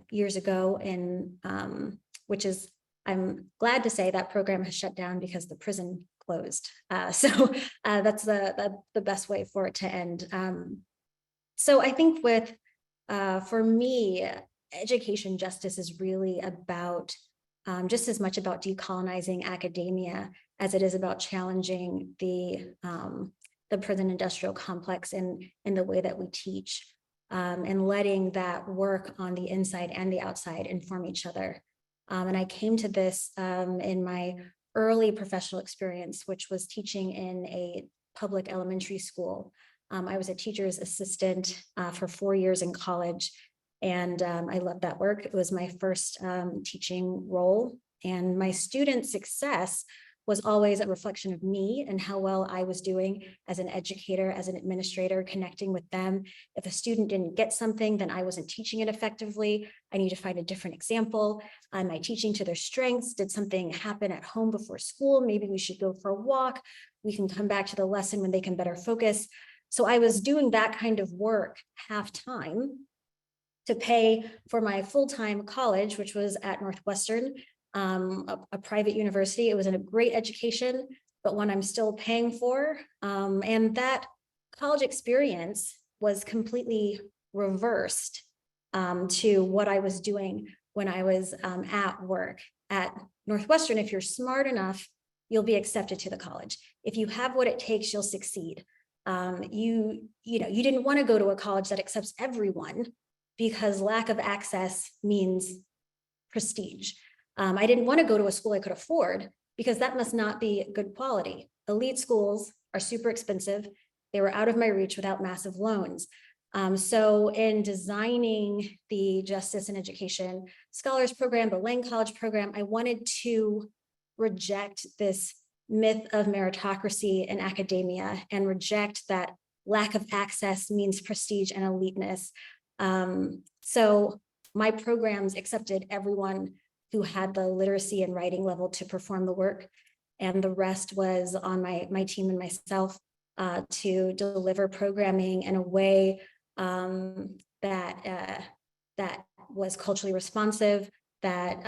years ago, and which is, I'm glad to say that program has shut down because the prison closed. So that's the best way for it to end. So I think for me, education justice is really about just as much about decolonizing academia as it is about challenging the prison industrial complex in the way that we teach, and letting that work on the inside and the outside inform each other. And I came to this in my early professional experience, which was teaching in a public elementary school. I was a teacher's assistant for 4 years in college, and I loved that work. It was my first teaching role, and my student success was always a reflection of me and how well I was doing as an educator, as an administrator, connecting with them. If a student didn't get something, then I wasn't teaching it effectively. I need to find a different example. Am I teaching to their strengths? Did something happen at home before school? Maybe we should go for a walk. We can come back to the lesson when they can better focus. So I was doing that kind of work half-time to pay for my full-time college, which was at Northwestern, a private university. It was a great education, but one I'm still paying for. And that college experience was completely reversed to what I was doing when I was at work. At Northwestern, if you're smart enough, you'll be accepted to the college. If you have what it takes, you'll succeed. You didn't want to go to a college that accepts everyone because lack of access means prestige. I didn't want to go to a school I could afford because that must not be good quality. Elite schools are super expensive. They were out of my reach without massive loans. So in designing the Justice in Education Scholars Program, the Lang College Program, I wanted to reject this myth of meritocracy in academia and reject that lack of access means prestige and eliteness. So my programs accepted everyone who had the literacy and writing level to perform the work, and the rest was on my team and myself to deliver programming in a way that was culturally responsive, that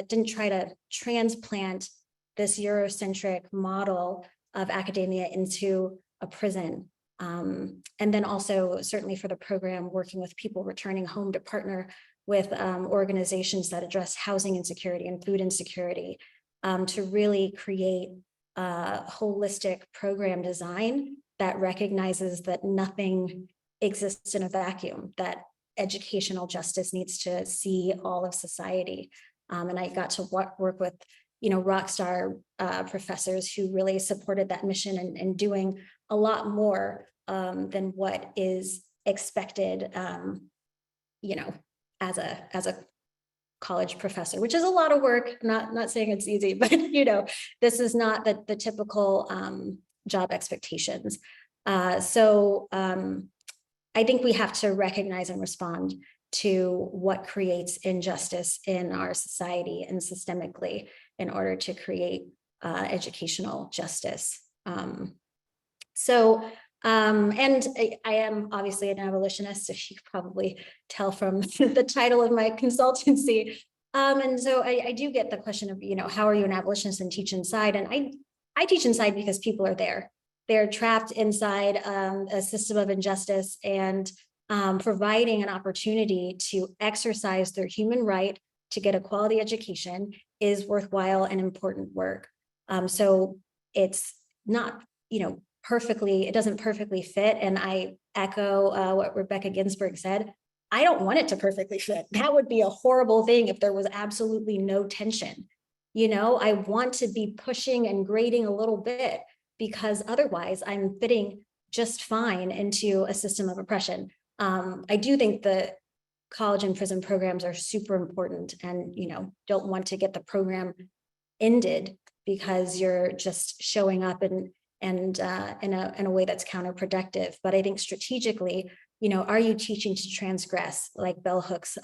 didn't try to transplant this Eurocentric model of academia into a prison. And then also certainly for the program, working with people returning home to partner with organizations that address housing insecurity and food insecurity to really create a holistic program design that recognizes that nothing exists in a vacuum, that educational justice needs to see all of society. And I got to work with rock star professors who really supported that mission and doing a lot more than what is expected, as a college professor, which is a lot of work. Not saying it's easy, but this is not the typical job expectations. So I think we have to recognize and respond to what creates injustice in our society and systemically in order to create educational justice. And I am obviously an abolitionist, if you could probably tell from the title of my consultancy. And so I do get the question of, how are you an abolitionist and teach inside? And I teach inside because people are there. They're trapped inside a system of injustice, and providing an opportunity to exercise their human right to get a quality education is worthwhile and important work. So it's not, it doesn't perfectly fit. And I echo what Rebecca Ginsburg said. I don't want it to perfectly fit. That would be a horrible thing if there was absolutely no tension. I want to be pushing and grading a little bit, because otherwise I'm fitting just fine into a system of oppression. I do think the college and prison programs are super important, and don't want to get the program ended because you're just showing up and in a way that's counterproductive. But I think strategically, are you teaching to transgress like bell hooks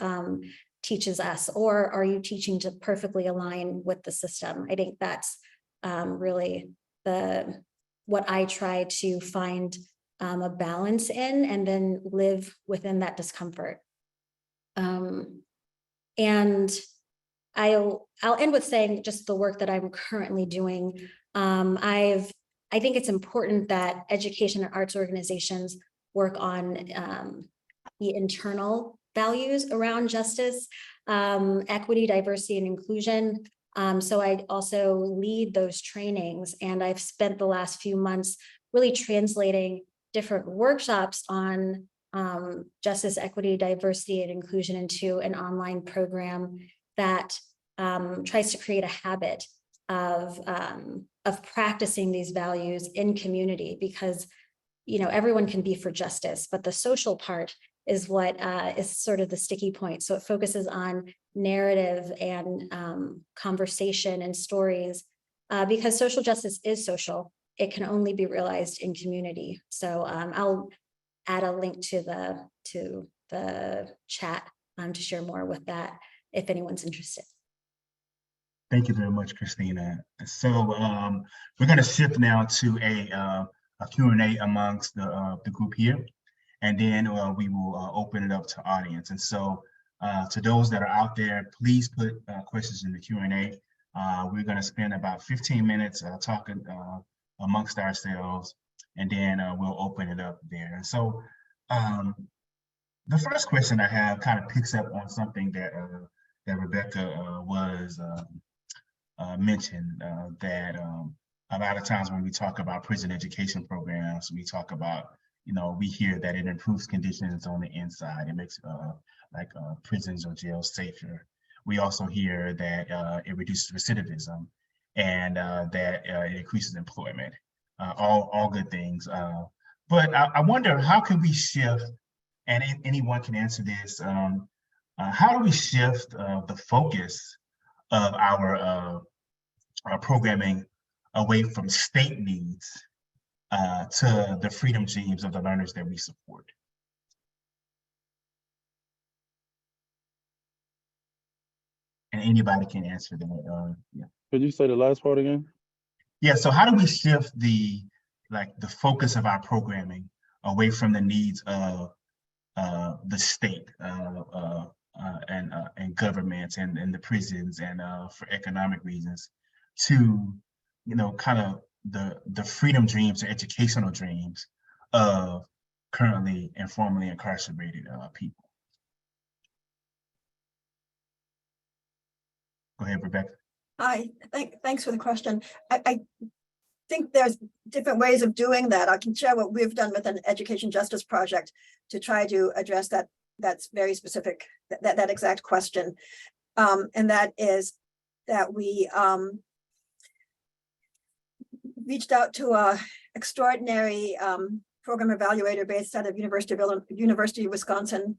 teaches us, or are you teaching to perfectly align with the system? I think that's really what I try to find a balance in, and then live within that discomfort. And I'll end with saying just the work that I'm currently doing. I think it's important that education and arts organizations work on the internal values around justice, equity, diversity, and inclusion. So I also lead those trainings, and I've spent the last few months really translating different workshops on justice, equity, diversity, and inclusion into an online program that tries to create a habit of practicing these values in community, because everyone can be for justice, but the social part is what is sort of the sticky point. So it focuses on narrative and conversation and stories, because social justice is social. It can only be realized in community. So I'll add a link to the chat to share more with that if anyone's interested. Thank you very much, Christina. So we're going to shift now to a Q&A amongst the group here, and then we will open it up to audience. And so to those that are out there, please put questions in the Q&A. We're going to spend about 15 minutes talking amongst ourselves, and then we'll open it up there. And so the first question I have kind of picks up on something that Rebecca was mentioned, that a lot of times when we talk about prison education programs, we talk about, we hear that it improves conditions on the inside. It makes prisons or jails safer. We also hear that it reduces recidivism, and that it increases employment. All good things. But I wonder, how can we shift, and anyone can answer this, how do we shift the focus of our programming away from state needs to the freedom dreams of the learners that we support? And anybody can answer that. Yeah. Could you say the last part again? Yeah, so how do we shift the focus of our programming away from the needs of the state and governments and the prisons and for economic reasons, to kind of the freedom dreams or educational dreams of currently and formerly incarcerated people? Go ahead, Rebecca. Hi, thanks for the question. I think there's different ways of doing that. I can share what we've done with an education justice project to try to address that's very specific, that exact question. And that is that we reached out to a extraordinary program evaluator based out of University of Wisconsin,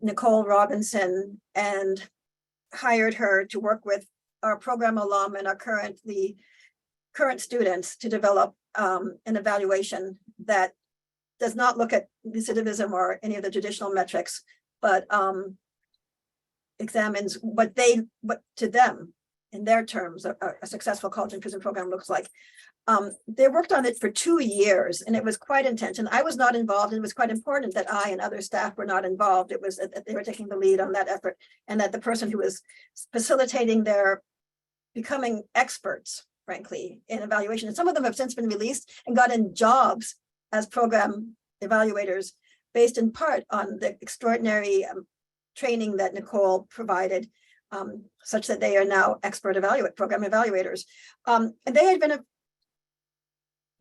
Nicole Robinson, and hired her to work with our program alum and our current students to develop an evaluation that does not look at recidivism or any of the traditional metrics, but examines what to them, in their terms, a successful college and prison program looks like. They worked on it for 2 years, and it was quite intense. And I was not involved, and it was quite important that I and other staff were not involved. It was that they were taking the lead on that effort, and that the person who was facilitating their becoming experts, frankly, in evaluation. And some of them have since been released and gotten jobs as program evaluators based in part on the extraordinary training that Nicole provided, such that they are now expert program evaluators. And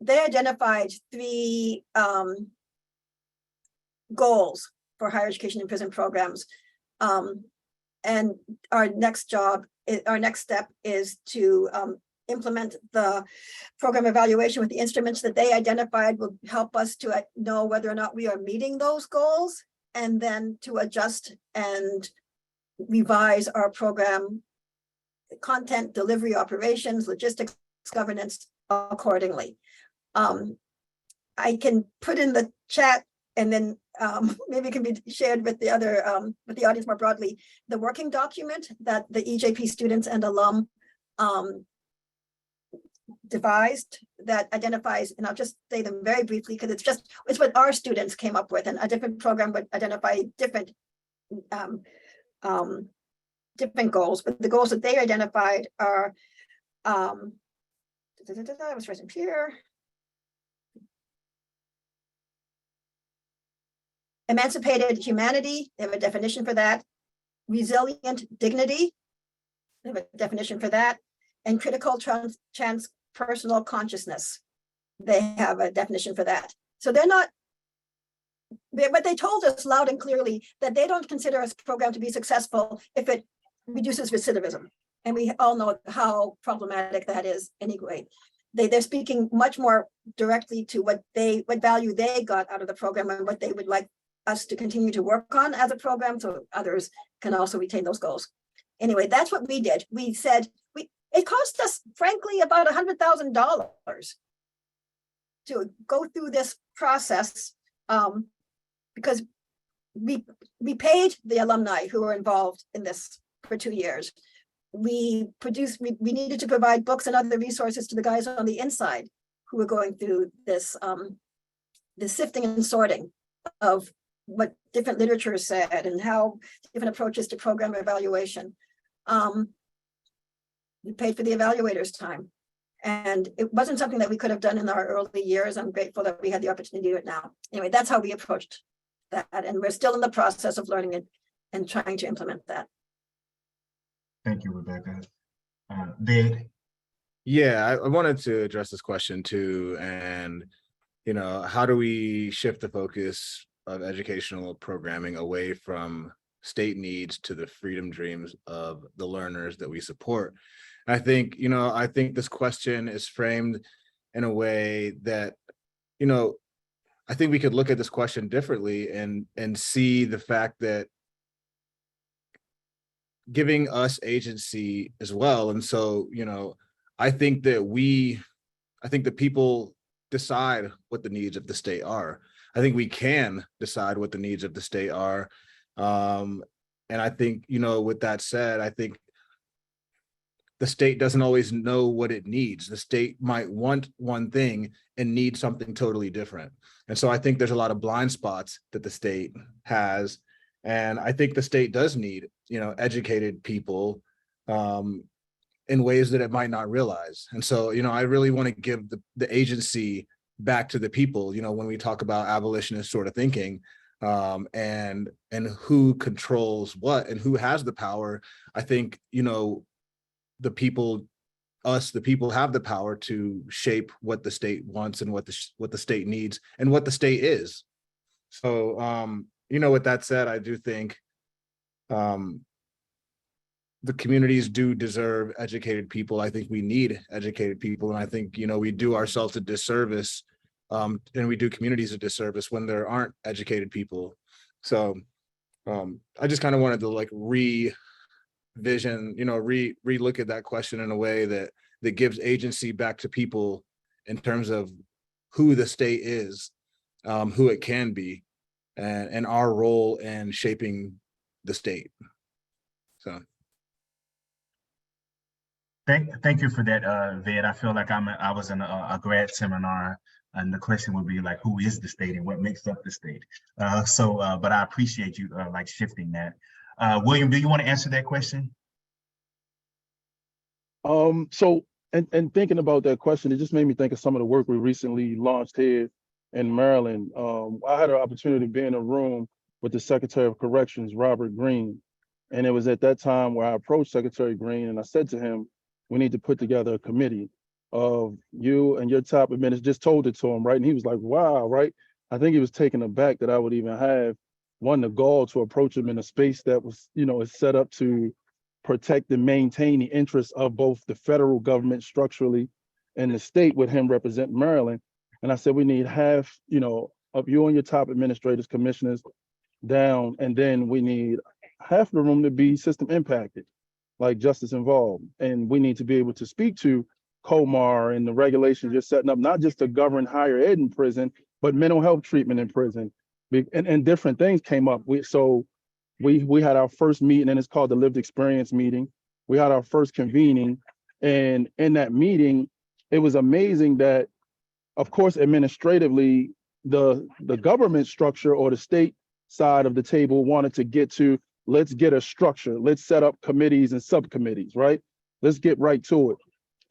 they identified 3 goals for higher education and prison programs. And our next step is to implement the program evaluation with the instruments that they identified will help us to know whether or not we are meeting those goals, and then to adjust and revise our program content, delivery, operations, logistics, governance accordingly. I can put in the chat, and then maybe it can be shared with the audience more broadly, the working document that the EJP students and alum devised that identifies, and I'll just say them very briefly because it's what our students came up with, and a different program would identify different goals, but the goals that they identified are I was writing here. Emancipated humanity, they have a definition for that. Resilient dignity, they have a definition for that. And critical transpersonal consciousness, they have a definition for that. So but they told us loud and clearly that they don't consider a program to be successful if it reduces recidivism. And we all know how problematic that is anyway. They're speaking much more directly to what value they got out of the program and what they would like us to continue to work on as a program, so others can also retain those goals. Anyway, that's what we did. We said, it cost us, frankly, about $100,000 to go through this process, because we paid the alumni who were involved in this for 2 years. We needed to provide books and other resources to the guys on the inside who were going through this, the sifting and sorting of what different literature said and how different approaches to program evaluation. We paid for the evaluators' time, and it wasn't something that we could have done in our early years. I'm grateful that we had the opportunity to do it now. Anyway, that's how we approached that, and we're still in the process of learning it and trying to implement that. Thank you, Rebecca. Ved? Yeah, I wanted to address this question too, and how do we shift the focus of educational programming away from state needs to the freedom dreams of the learners that we support? I think this question is framed in a way that, I think we could look at this question differently and see the fact that giving us agency as well. And so, I think that people decide what the needs of the state are. I think we can decide what the needs of the state are. And I think, with that said, I think the state doesn't always know what it needs. The state might want one thing and need something totally different. And so I think there's a lot of blind spots that the state has. And I think the state does need, educated people in ways that it might not realize. And so, I really want to give the agency back to the people, when we talk about abolitionist sort of thinking, and who controls what and who has the power. I think, the people have the power to shape what the state wants and what the state needs and what the state is. So, with that said, I do think the communities do deserve educated people. I think we need educated people. And I think, we do ourselves a disservice and we do communities a disservice when there aren't educated people. So I just kind of wanted to like relook at that question in a way that gives agency back to people in terms of who the state is, who it can be, and our role in shaping the state. So. Thank you for that, Ved. I feel like I was in a grad seminar, and the question would be like, who is the state and what makes up the state? But I appreciate you like shifting that. William, do you want to answer that question? So thinking about that question, it just made me think of some of the work we recently launched here in Maryland. I had an opportunity to be in a room with the Secretary of Corrections, Robert Greene. And it was at that time where I approached Secretary Greene and I said to him, we need to put together a committee of you and your top administrators. Just told it to him, right? And he was like, wow, right? I think he was taken aback that I would even have the gall to approach him in a space that was, is set up to protect and maintain the interests of both the federal government structurally and the state, with him representing Maryland. And I said, we need half, of you and your top administrators, commissioners down, and then we need half the room to be system impacted, like justice involved. And we need to be able to speak to COMAR and the regulations you're setting up, not just to govern higher ed in prison, but mental health treatment in prison. And different things came up. We had our first meeting, and it's called the Lived Experience meeting. We had our first convening, and in that meeting, it was amazing that, of course, administratively, the government structure or the state side of the table wanted to get to, let's get a structure, let's set up committees and subcommittees, right? Let's get right to it.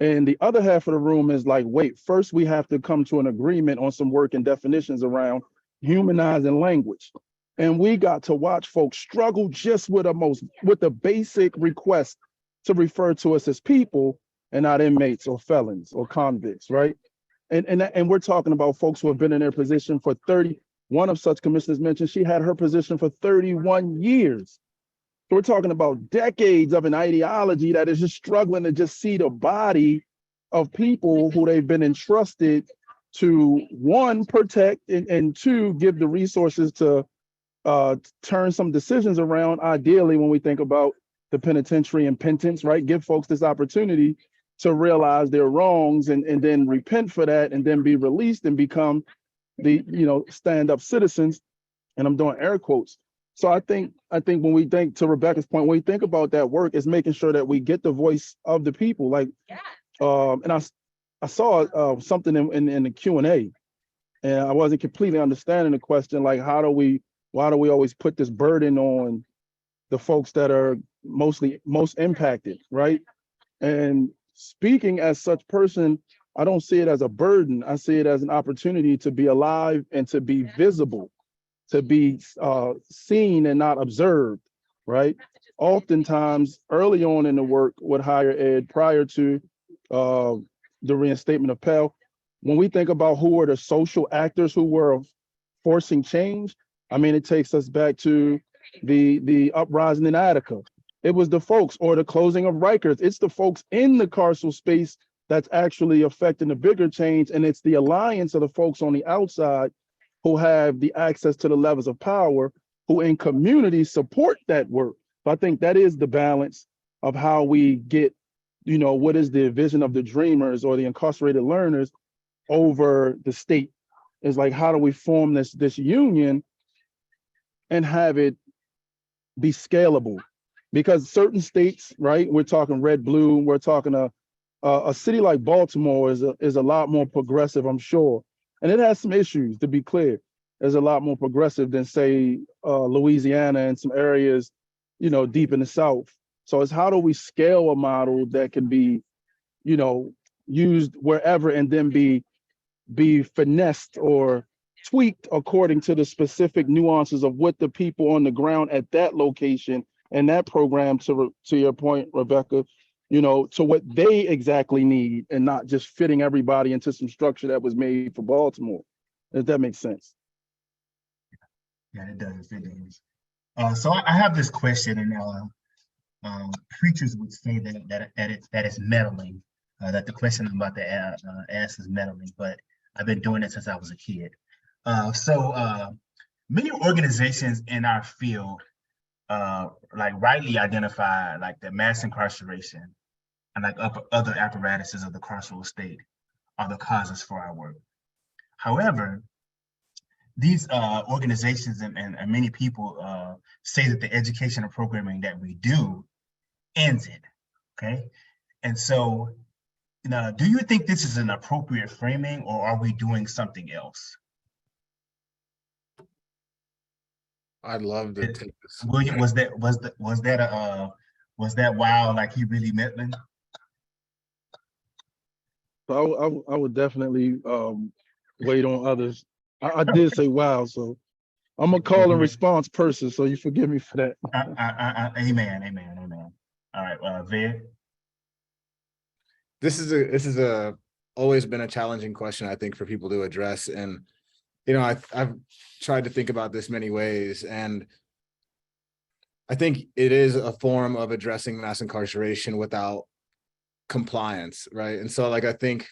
And the other half of the room is like, wait, first we have to come to an agreement on some work and definitions around humanizing language. And we got to watch folks struggle just with the basic request to refer to us as people and not inmates or felons or convicts, right? And we're talking about folks who have been in their position for 30. One of such commissioners mentioned she had her position for 31 years. So we're talking about decades of an ideology that is just struggling to just see the body of people who they've been entrusted to, one, protect, and two, give the resources to turn some decisions around. Ideally, when we think about the penitentiary and penitence, right? Give folks this opportunity to realize their wrongs and then repent for that and then be released and become the stand-up citizens. And I'm doing air quotes. So I think when we think, to Rebecca's point, when we think about that work, is making sure that we get the voice of the people. Like, and I saw something in the Q&A, and I wasn't completely understanding the question. Like, why do we always put this burden on the folks that are most impacted, right? And speaking as such person, I don't see it as a burden. I see it as an opportunity to be alive and to be visible, to be seen and not observed, right? Oftentimes, early on in the work with higher ed, prior to the reinstatement of Pell, when we think about who are the social actors who were forcing change, I mean, it takes us back to the uprising in Attica. It was the folks, or the closing of Rikers. It's the folks in the carceral space that's actually affecting the bigger change. And it's the alliance of the folks on the outside who have the access to the levels of power, who in communities support that work. So I think that is the balance of how we get, what is the vision of the dreamers or the incarcerated learners over the state. Is like, how do we form this union and have it be scalable? Because certain states, right, we're talking red, blue, we're talking a city like Baltimore is a lot more progressive, I'm sure. And it has some issues, to be clear. It's a lot more progressive than, say, Louisiana and some areas, deep in the South. So it's, how do we scale a model that can be, used wherever and then be finessed or tweaked according to the specific nuances of what the people on the ground at that location and that program, to your point, Rebecca, to what they exactly need, and not just fitting everybody into some structure that was made for Baltimore, if that makes sense. Yeah, it does. It does. So I have this question, and preachers would say that it's meddling, that the question I'm about to ask is meddling, but I've been doing it since I was a kid. Many organizations in our field like rightly identify like the mass incarceration and like other apparatuses of the carceral state are the causes for our work. However, these organizations and many people say that the educational programming that we do ends it, okay? And so, do you think this is an appropriate framing, or are we doing something else? I'd love to take this. William, was that wow, like he really meant it? So I would definitely wait on others. I did say wow, so I'm a call and response person, so you forgive me for that. Amen. All right, Ved. This is always been a challenging question, I think, for people to address. And, I've tried to think about this many ways. And I think it is a form of addressing mass incarceration without compliance, right? And so, like, I think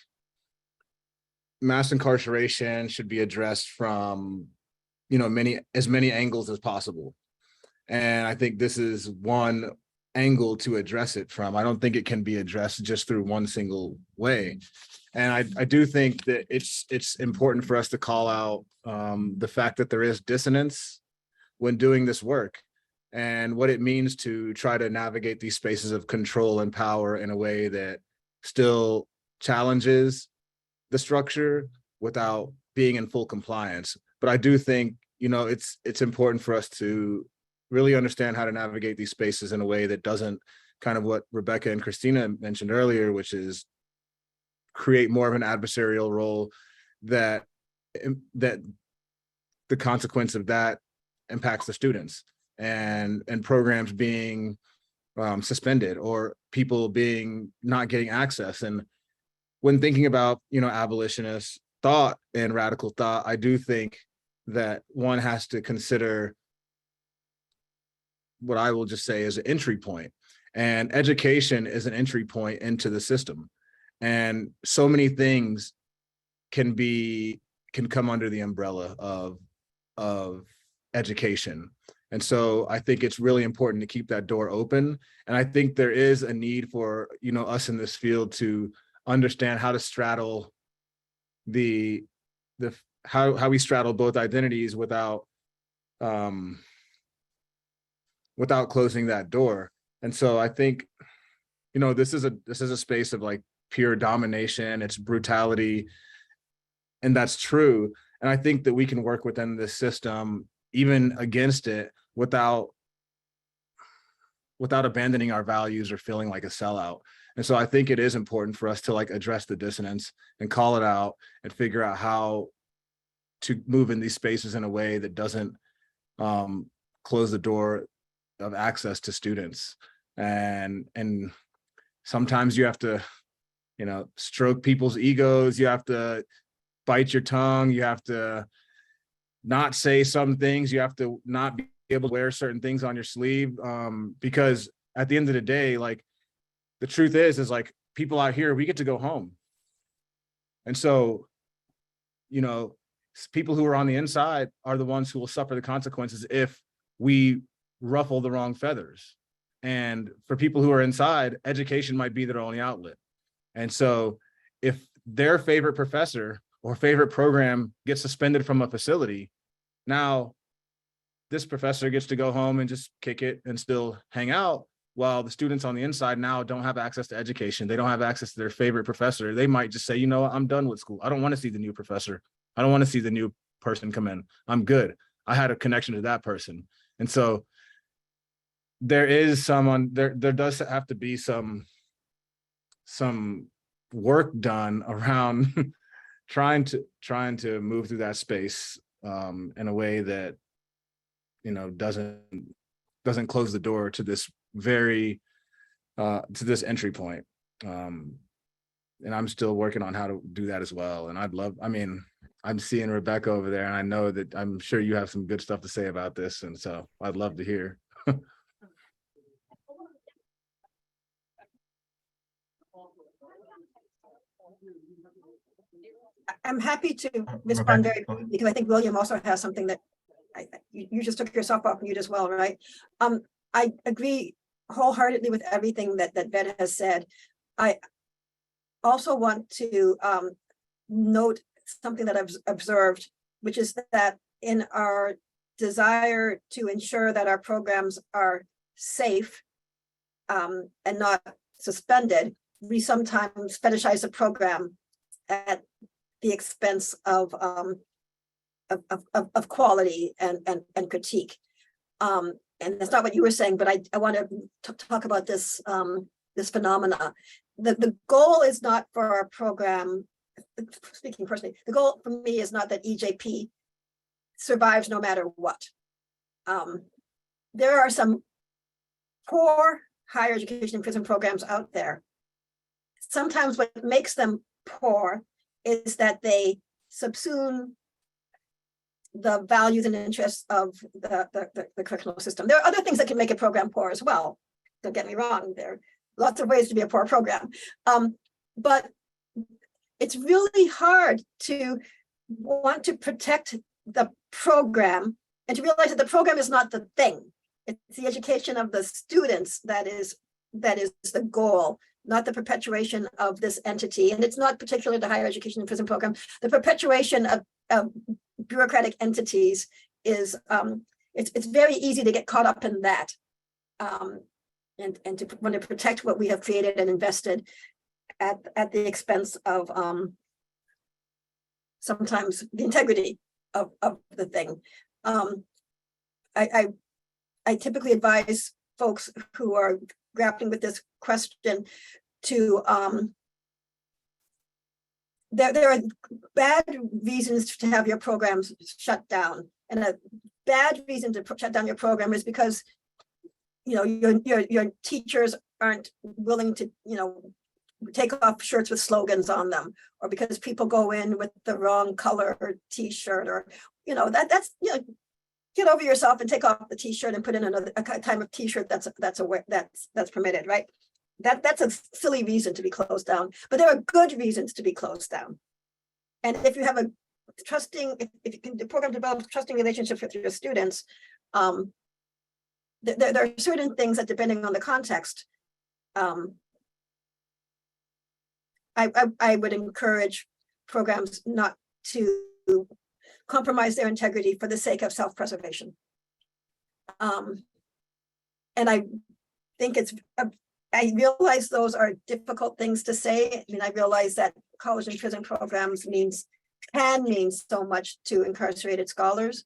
mass incarceration should be addressed from, as many angles as possible. And I think this is one angle to address it from. I don't think it can be addressed just through one single way. And I do think that it's important for us to call out the fact that there is dissonance when doing this work, and what it means to try to navigate these spaces of control and power in a way that still challenges the structure without being in full compliance. But I do think, it's important for us to really understand how to navigate these spaces in a way that doesn't kind of what Rebecca and Christina mentioned earlier, which is create more of an adversarial role that the consequence of that impacts the students and programs being suspended or people being not getting access. And when thinking about, abolitionist thought and radical thought, I do think that one has to consider what I will just say is an entry point. And education is an entry point into the system. And so many things can come under the umbrella of education. And so I think it's really important to keep that door open. And I think there is a need for, us in this field to understand how to straddle how we straddle both identities without closing that door. And so I think, this is a space of like pure domination, it's brutality, and that's true. And I think that we can work within this system, even against it, without abandoning our values or feeling like a sellout. And so I think it is important for us to like address the dissonance and call it out and figure out how to move in these spaces in a way that doesn't close the door of access to students. And sometimes you have to, stroke people's egos. You have to bite your tongue. You have to not say some things. You have to not be able to wear certain things on your sleeve, because at the end of the day, like, the truth is like, people out here, we get to go home. And so, people who are on the inside are the ones who will suffer the consequences if we ruffle the wrong feathers. And for people who are inside, education might be their only outlet. And so if their favorite professor or favorite program gets suspended from a facility, now this professor gets to go home and just kick it and still hang out, while the students on the inside now don't have access to education. They don't have access to their favorite professor. They might just say, I'm done with school. I don't want to see the new professor. I don't want to see the new person come in. I'm good. I had a connection to that person. And so there is there does have to be some work done around trying to move through that space in a way that doesn't close the door to this to this entry point. And I'm still working on how to do that as well. And I'm seeing Rebecca over there, and I know that I'm sure you have some good stuff to say about this, and so I'd love to hear. I'm happy to respond very quickly because I think William also has something that you just took yourself off mute as well, right? I agree wholeheartedly with everything that Ved has said. I also want to note something that I've observed, which is that in our desire to ensure that our programs are safe and not suspended, we sometimes fetishize the program at the expense of quality and critique. And that's not what you were saying, but I want to talk about this this phenomena. The goal is not for our program, speaking personally, the goal for me is not that EJP survives no matter what. There are some poor higher education and prison programs out there. Sometimes what makes them poor is that they subsume the values and interests of the curriculum system. There are other things that can make a program poor as well. Don't get me wrong, there are lots of ways to be a poor program. But it's really hard to want to protect the program and to realize that the program is not the thing. It's the education of the students that is the goal, not the perpetuation of this entity. And it's not particular to higher education and prison program. The perpetuation of bureaucratic entities is, it's very easy to get caught up in that and to want to protect what we have created and invested at the expense of sometimes the integrity of the thing. I typically advise folks who are grappling with this question to there are bad reasons to have your programs shut down, and a bad reason to shut down your program is because your teachers aren't willing to take off shirts with slogans on them, or because people go in with the wrong color t-shirt, or that's get over yourself and take off the t-shirt and put in a time of t-shirt that's permitted, right? That's a silly reason to be closed down, but there are good reasons to be closed down. And if you have a trusting, if the program develops trusting relationships with your students, there are certain things that, depending on the context, I would encourage programs not to compromise their integrity for the sake of self-preservation. And I think I realize those are difficult things to say. I mean, I realize that college and prison programs can mean so much to incarcerated scholars.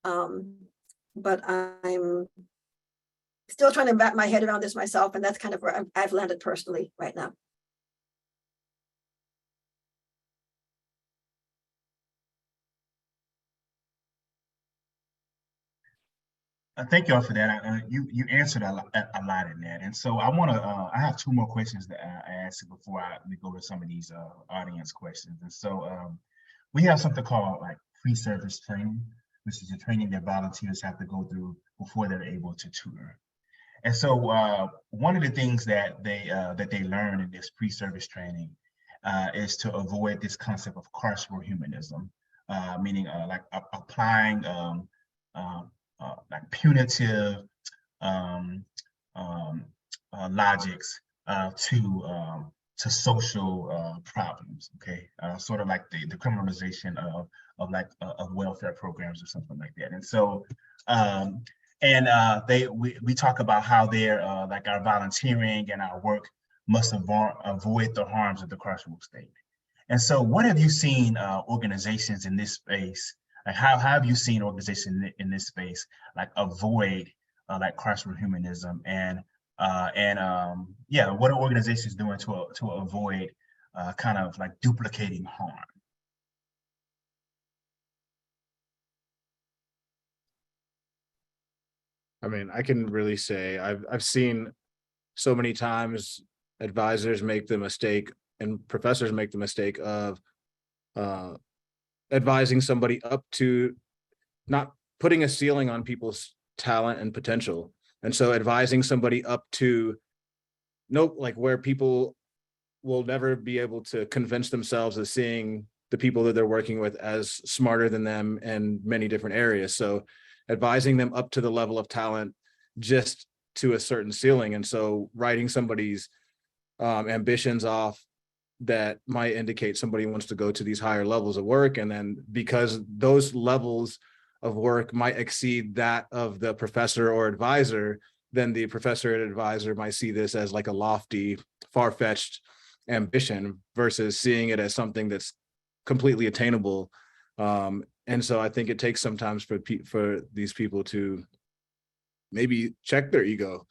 But I'm still trying to wrap my head around this myself, and that's kind of where I've landed personally right now. Thank you all for that. You answered a lot in that, and so I want to. I have two more questions that I ask before we go to some of these audience questions. And so we have something called like pre-service training, which is the training that volunteers have to go through before they're able to tutor. And so one of the things that they learn in this pre-service training is to avoid this concept of carceral humanism, meaning like applying like punitive logics to social problems. Okay, sort of like the criminalization of welfare programs or something like that. And so we talk about how they're like our volunteering and our work must avoid the harms of the carceral state. And so what have you seen organizations in this space? Like how have you seen organizations in this space like avoid like carceral humanism, and yeah, what are organizations doing to avoid kind of like duplicating harm? I mean, I can really say I've seen so many times advisors make the mistake and professors make the mistake of advising somebody up to not putting a ceiling on people's talent and potential. And so advising somebody up to like where people will never be able to convince themselves of seeing the people that they're working with as smarter than them in many different areas. So advising them up to the level of talent just to a certain ceiling. And so writing somebody's ambitions off that might indicate somebody wants to go to these higher levels of work. And then because those levels of work might exceed that of the professor or advisor, then the professor and advisor might see this as like a lofty, far-fetched ambition versus seeing it as something that's completely attainable. And so I think it takes sometimes for these people to maybe check their ego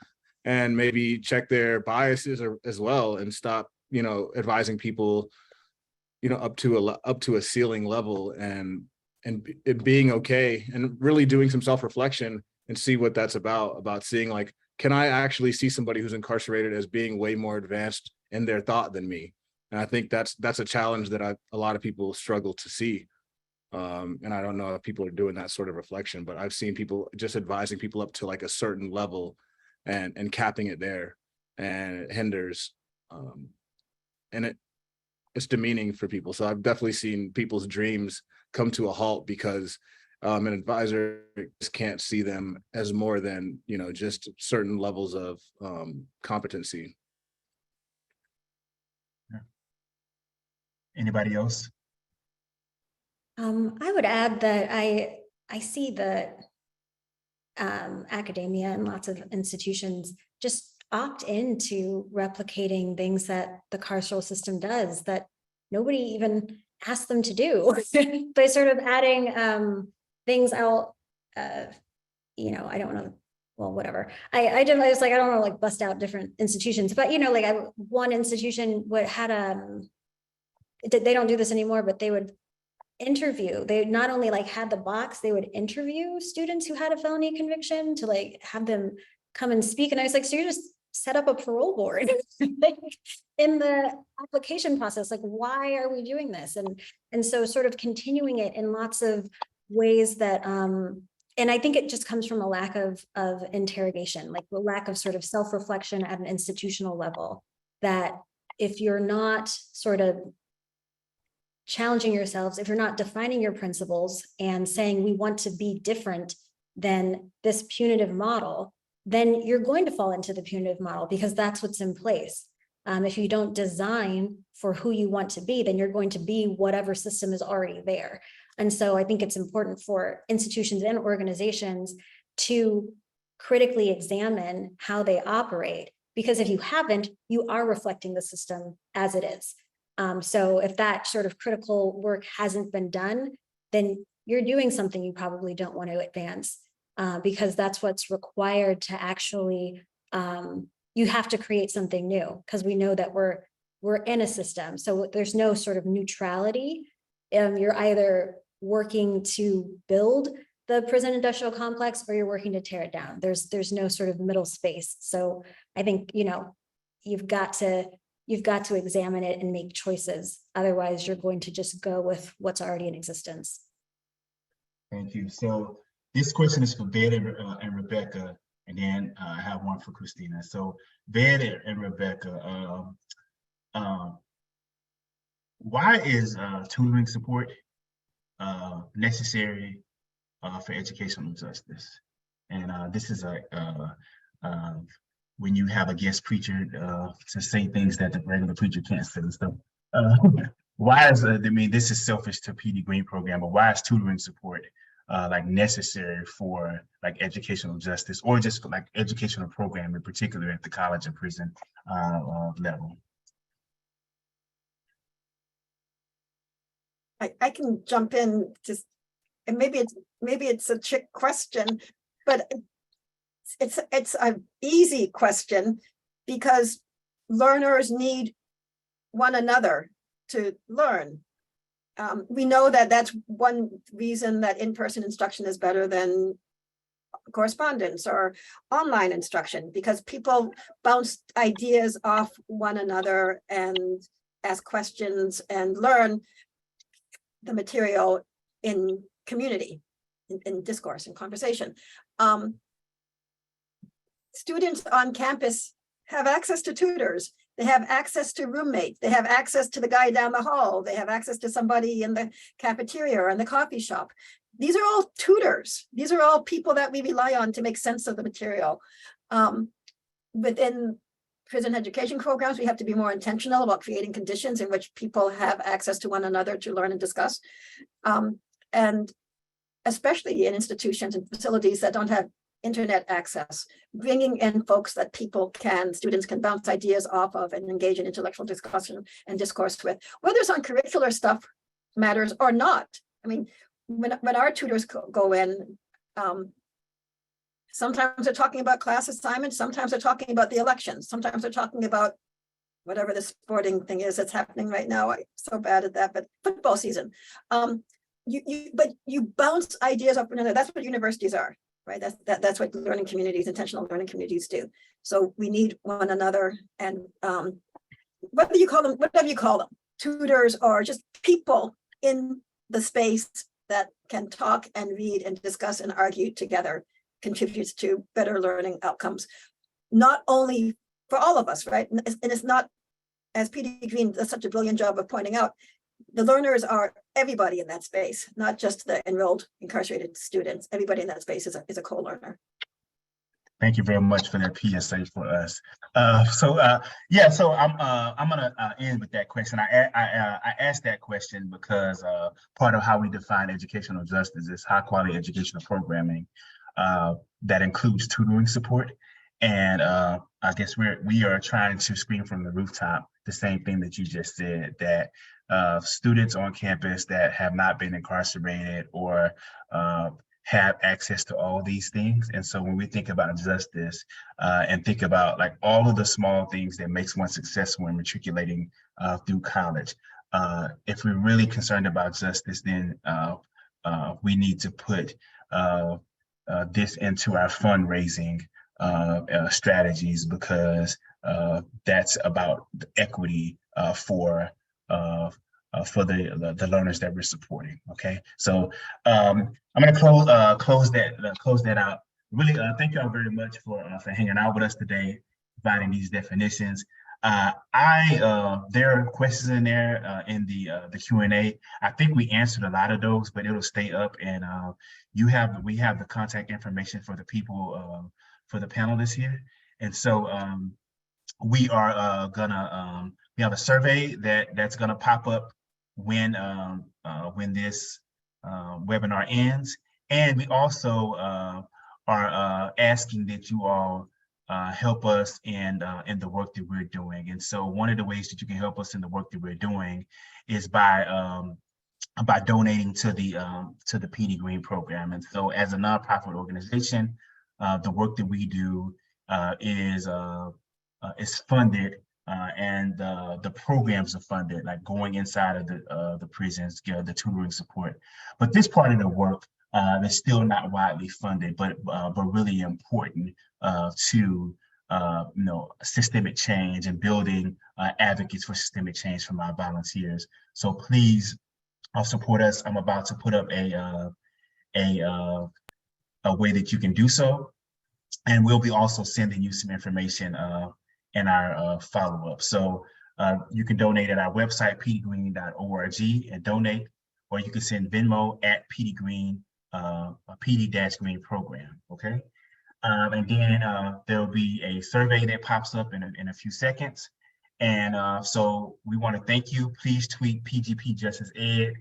and maybe check their biases as well, and stop, advising people, up to a ceiling level, and it being okay and really doing some self-reflection and see what that's about seeing, like, can I actually see somebody who's incarcerated as being way more advanced in their thought than me? And I think that's a challenge that a lot of people struggle to see. And I don't know if people are doing that sort of reflection, but I've seen people just advising people up to like a certain level and capping it there, and it hinders, and it's demeaning for people. So I've definitely seen people's dreams come to a halt because an advisor just can't see them as more than, just certain levels of competency. Anybody else? I would add that I see that academia and lots of institutions just opt into replicating things that the carceral system does that nobody even asked them to do by sort of adding things out. I don't want to, well, whatever. I was like, I don't want to like bust out different institutions, but one institution had they don't do this anymore, but they would interview. They not only like had the box, they would interview students who had a felony conviction to like have them come and speak. And I was like, so you just set up a parole board like, in the application process. Like, why are we doing this? And so sort of continuing it in lots of ways that, and I think it just comes from a lack of interrogation, like the lack of sort of self-reflection at an institutional level, that if you're not sort of challenging yourselves, if you're not defining your principles and saying we want to be different than this punitive model, then you're going to fall into the punitive model because that's what's in place. If you don't design for who you want to be, then you're going to be whatever system is already there. And so I think it's important for institutions and organizations to critically examine how they operate, because if you haven't, you are reflecting the system as it is. So if that sort of critical work hasn't been done, then you're doing something you probably don't want to advance, because that's what's required to actually, you have to create something new, because we know that we're in a system. So there's no sort of neutrality. You're either working to build the prison industrial complex or you're working to tear it down. There's no sort of middle space. So I think, you've got to examine it and make choices. Otherwise, you're going to just go with what's already in existence. Thank you. So this question is for Ved and Rebecca, and then I have one for Christina. So Ved and Rebecca, why is tutoring support necessary for educational justice? And this is when you have a guest preacher to say things that the regular preacher can't say. So why is, this is selfish to PD Green program, but why is tutoring support like necessary for like educational justice, or just for like educational program in particular at the college and prison level? I can jump in, just, and maybe it's a trick question, but it's an easy question, because learners need one another to learn. We know that that's one reason that in-person instruction is better than correspondence or online instruction, because people bounce ideas off one another and ask questions and learn the material in community, in discourse and conversation. Students on campus have access to tutors, They have access to roommates. They have access to the guy down the hall. They have access to somebody in the cafeteria or in the coffee shop. These are all tutors. These are all people that we rely on to make sense of the material. Within prison education programs, we have to be more intentional about creating conditions in which people have access to one another to learn and discuss. And especially in institutions and facilities that don't have internet access, bringing in folks that students can bounce ideas off of and engage in intellectual discussion and discourse with, whether it's on curricular stuff matters or not. I mean, when our tutors go in, sometimes they're talking about class assignments, sometimes they're talking about the elections, sometimes they're talking about whatever the sporting thing is that's happening right now. I'm so bad at that, but football season. But you bounce ideas off another. That's what universities are, right? That's what learning communities, intentional learning communities do. So we need one another, and whatever you call them, tutors or just people in the space that can talk and read and discuss and argue together contributes to better learning outcomes, not only for all of us, right? And it's not, as P.D. Green does such a brilliant job of pointing out, the learners are everybody in that space, not just the enrolled incarcerated students. Everybody in that space is a co-learner. Thank you very much for that PSA for us. So I'm gonna end with that question. I asked that question because part of how we define educational justice is high quality educational programming that includes tutoring support. And I guess we are trying to scream from the rooftop the same thing that you just said, that students on campus that have not been incarcerated or have access to all these things. And so when we think about justice and think about like all of the small things that makes one successful in matriculating through college, if we're really concerned about justice, then we need to put this into our fundraising strategies, because that's about the equity for the learners that we're supporting. Okay, so I'm going to close that out. Really, thank you all very much for hanging out with us today, providing these definitions. There are questions in there in the Q&A. I think we answered a lot of those, but it'll stay up, and we have the contact information for the people for the panelists here. And so we are gonna we have a survey that's gonna pop up when this webinar ends, and we also are asking that you all help us in the work that we're doing. And so one of the ways that you can help us in the work that we're doing is by donating to the P.D. Green program. And so as a nonprofit organization, the work that we do is funded, and the programs are funded, like going inside of the prisons, the tutoring support. But this part of the work is still not widely funded, but really important to systemic change and building advocates for systemic change from our volunteers. So please support us. I'm about to put up a way that you can do so, and we'll be also sending you some information in our follow-up. So you can donate at our website, pdgreen.org, and donate, or you can send Venmo at pdgreen, PD-Green program, okay? And then there'll be a survey that pops up in a few seconds. And so we want to thank you. Please tweet PGP Justice Ed,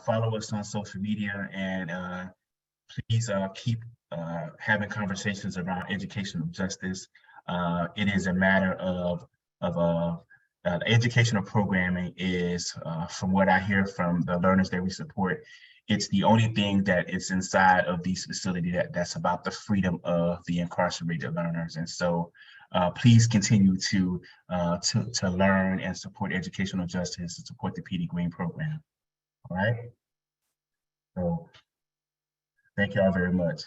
follow us on social media, and please keep having conversations around educational justice. It is a matter of educational programming is, from what I hear from the learners that we support, it's the only thing that is inside of these facilities that's about the freedom of the incarcerated learners. And so please continue to learn and support educational justice and support the P.D. Green program. All right. So thank you all very much.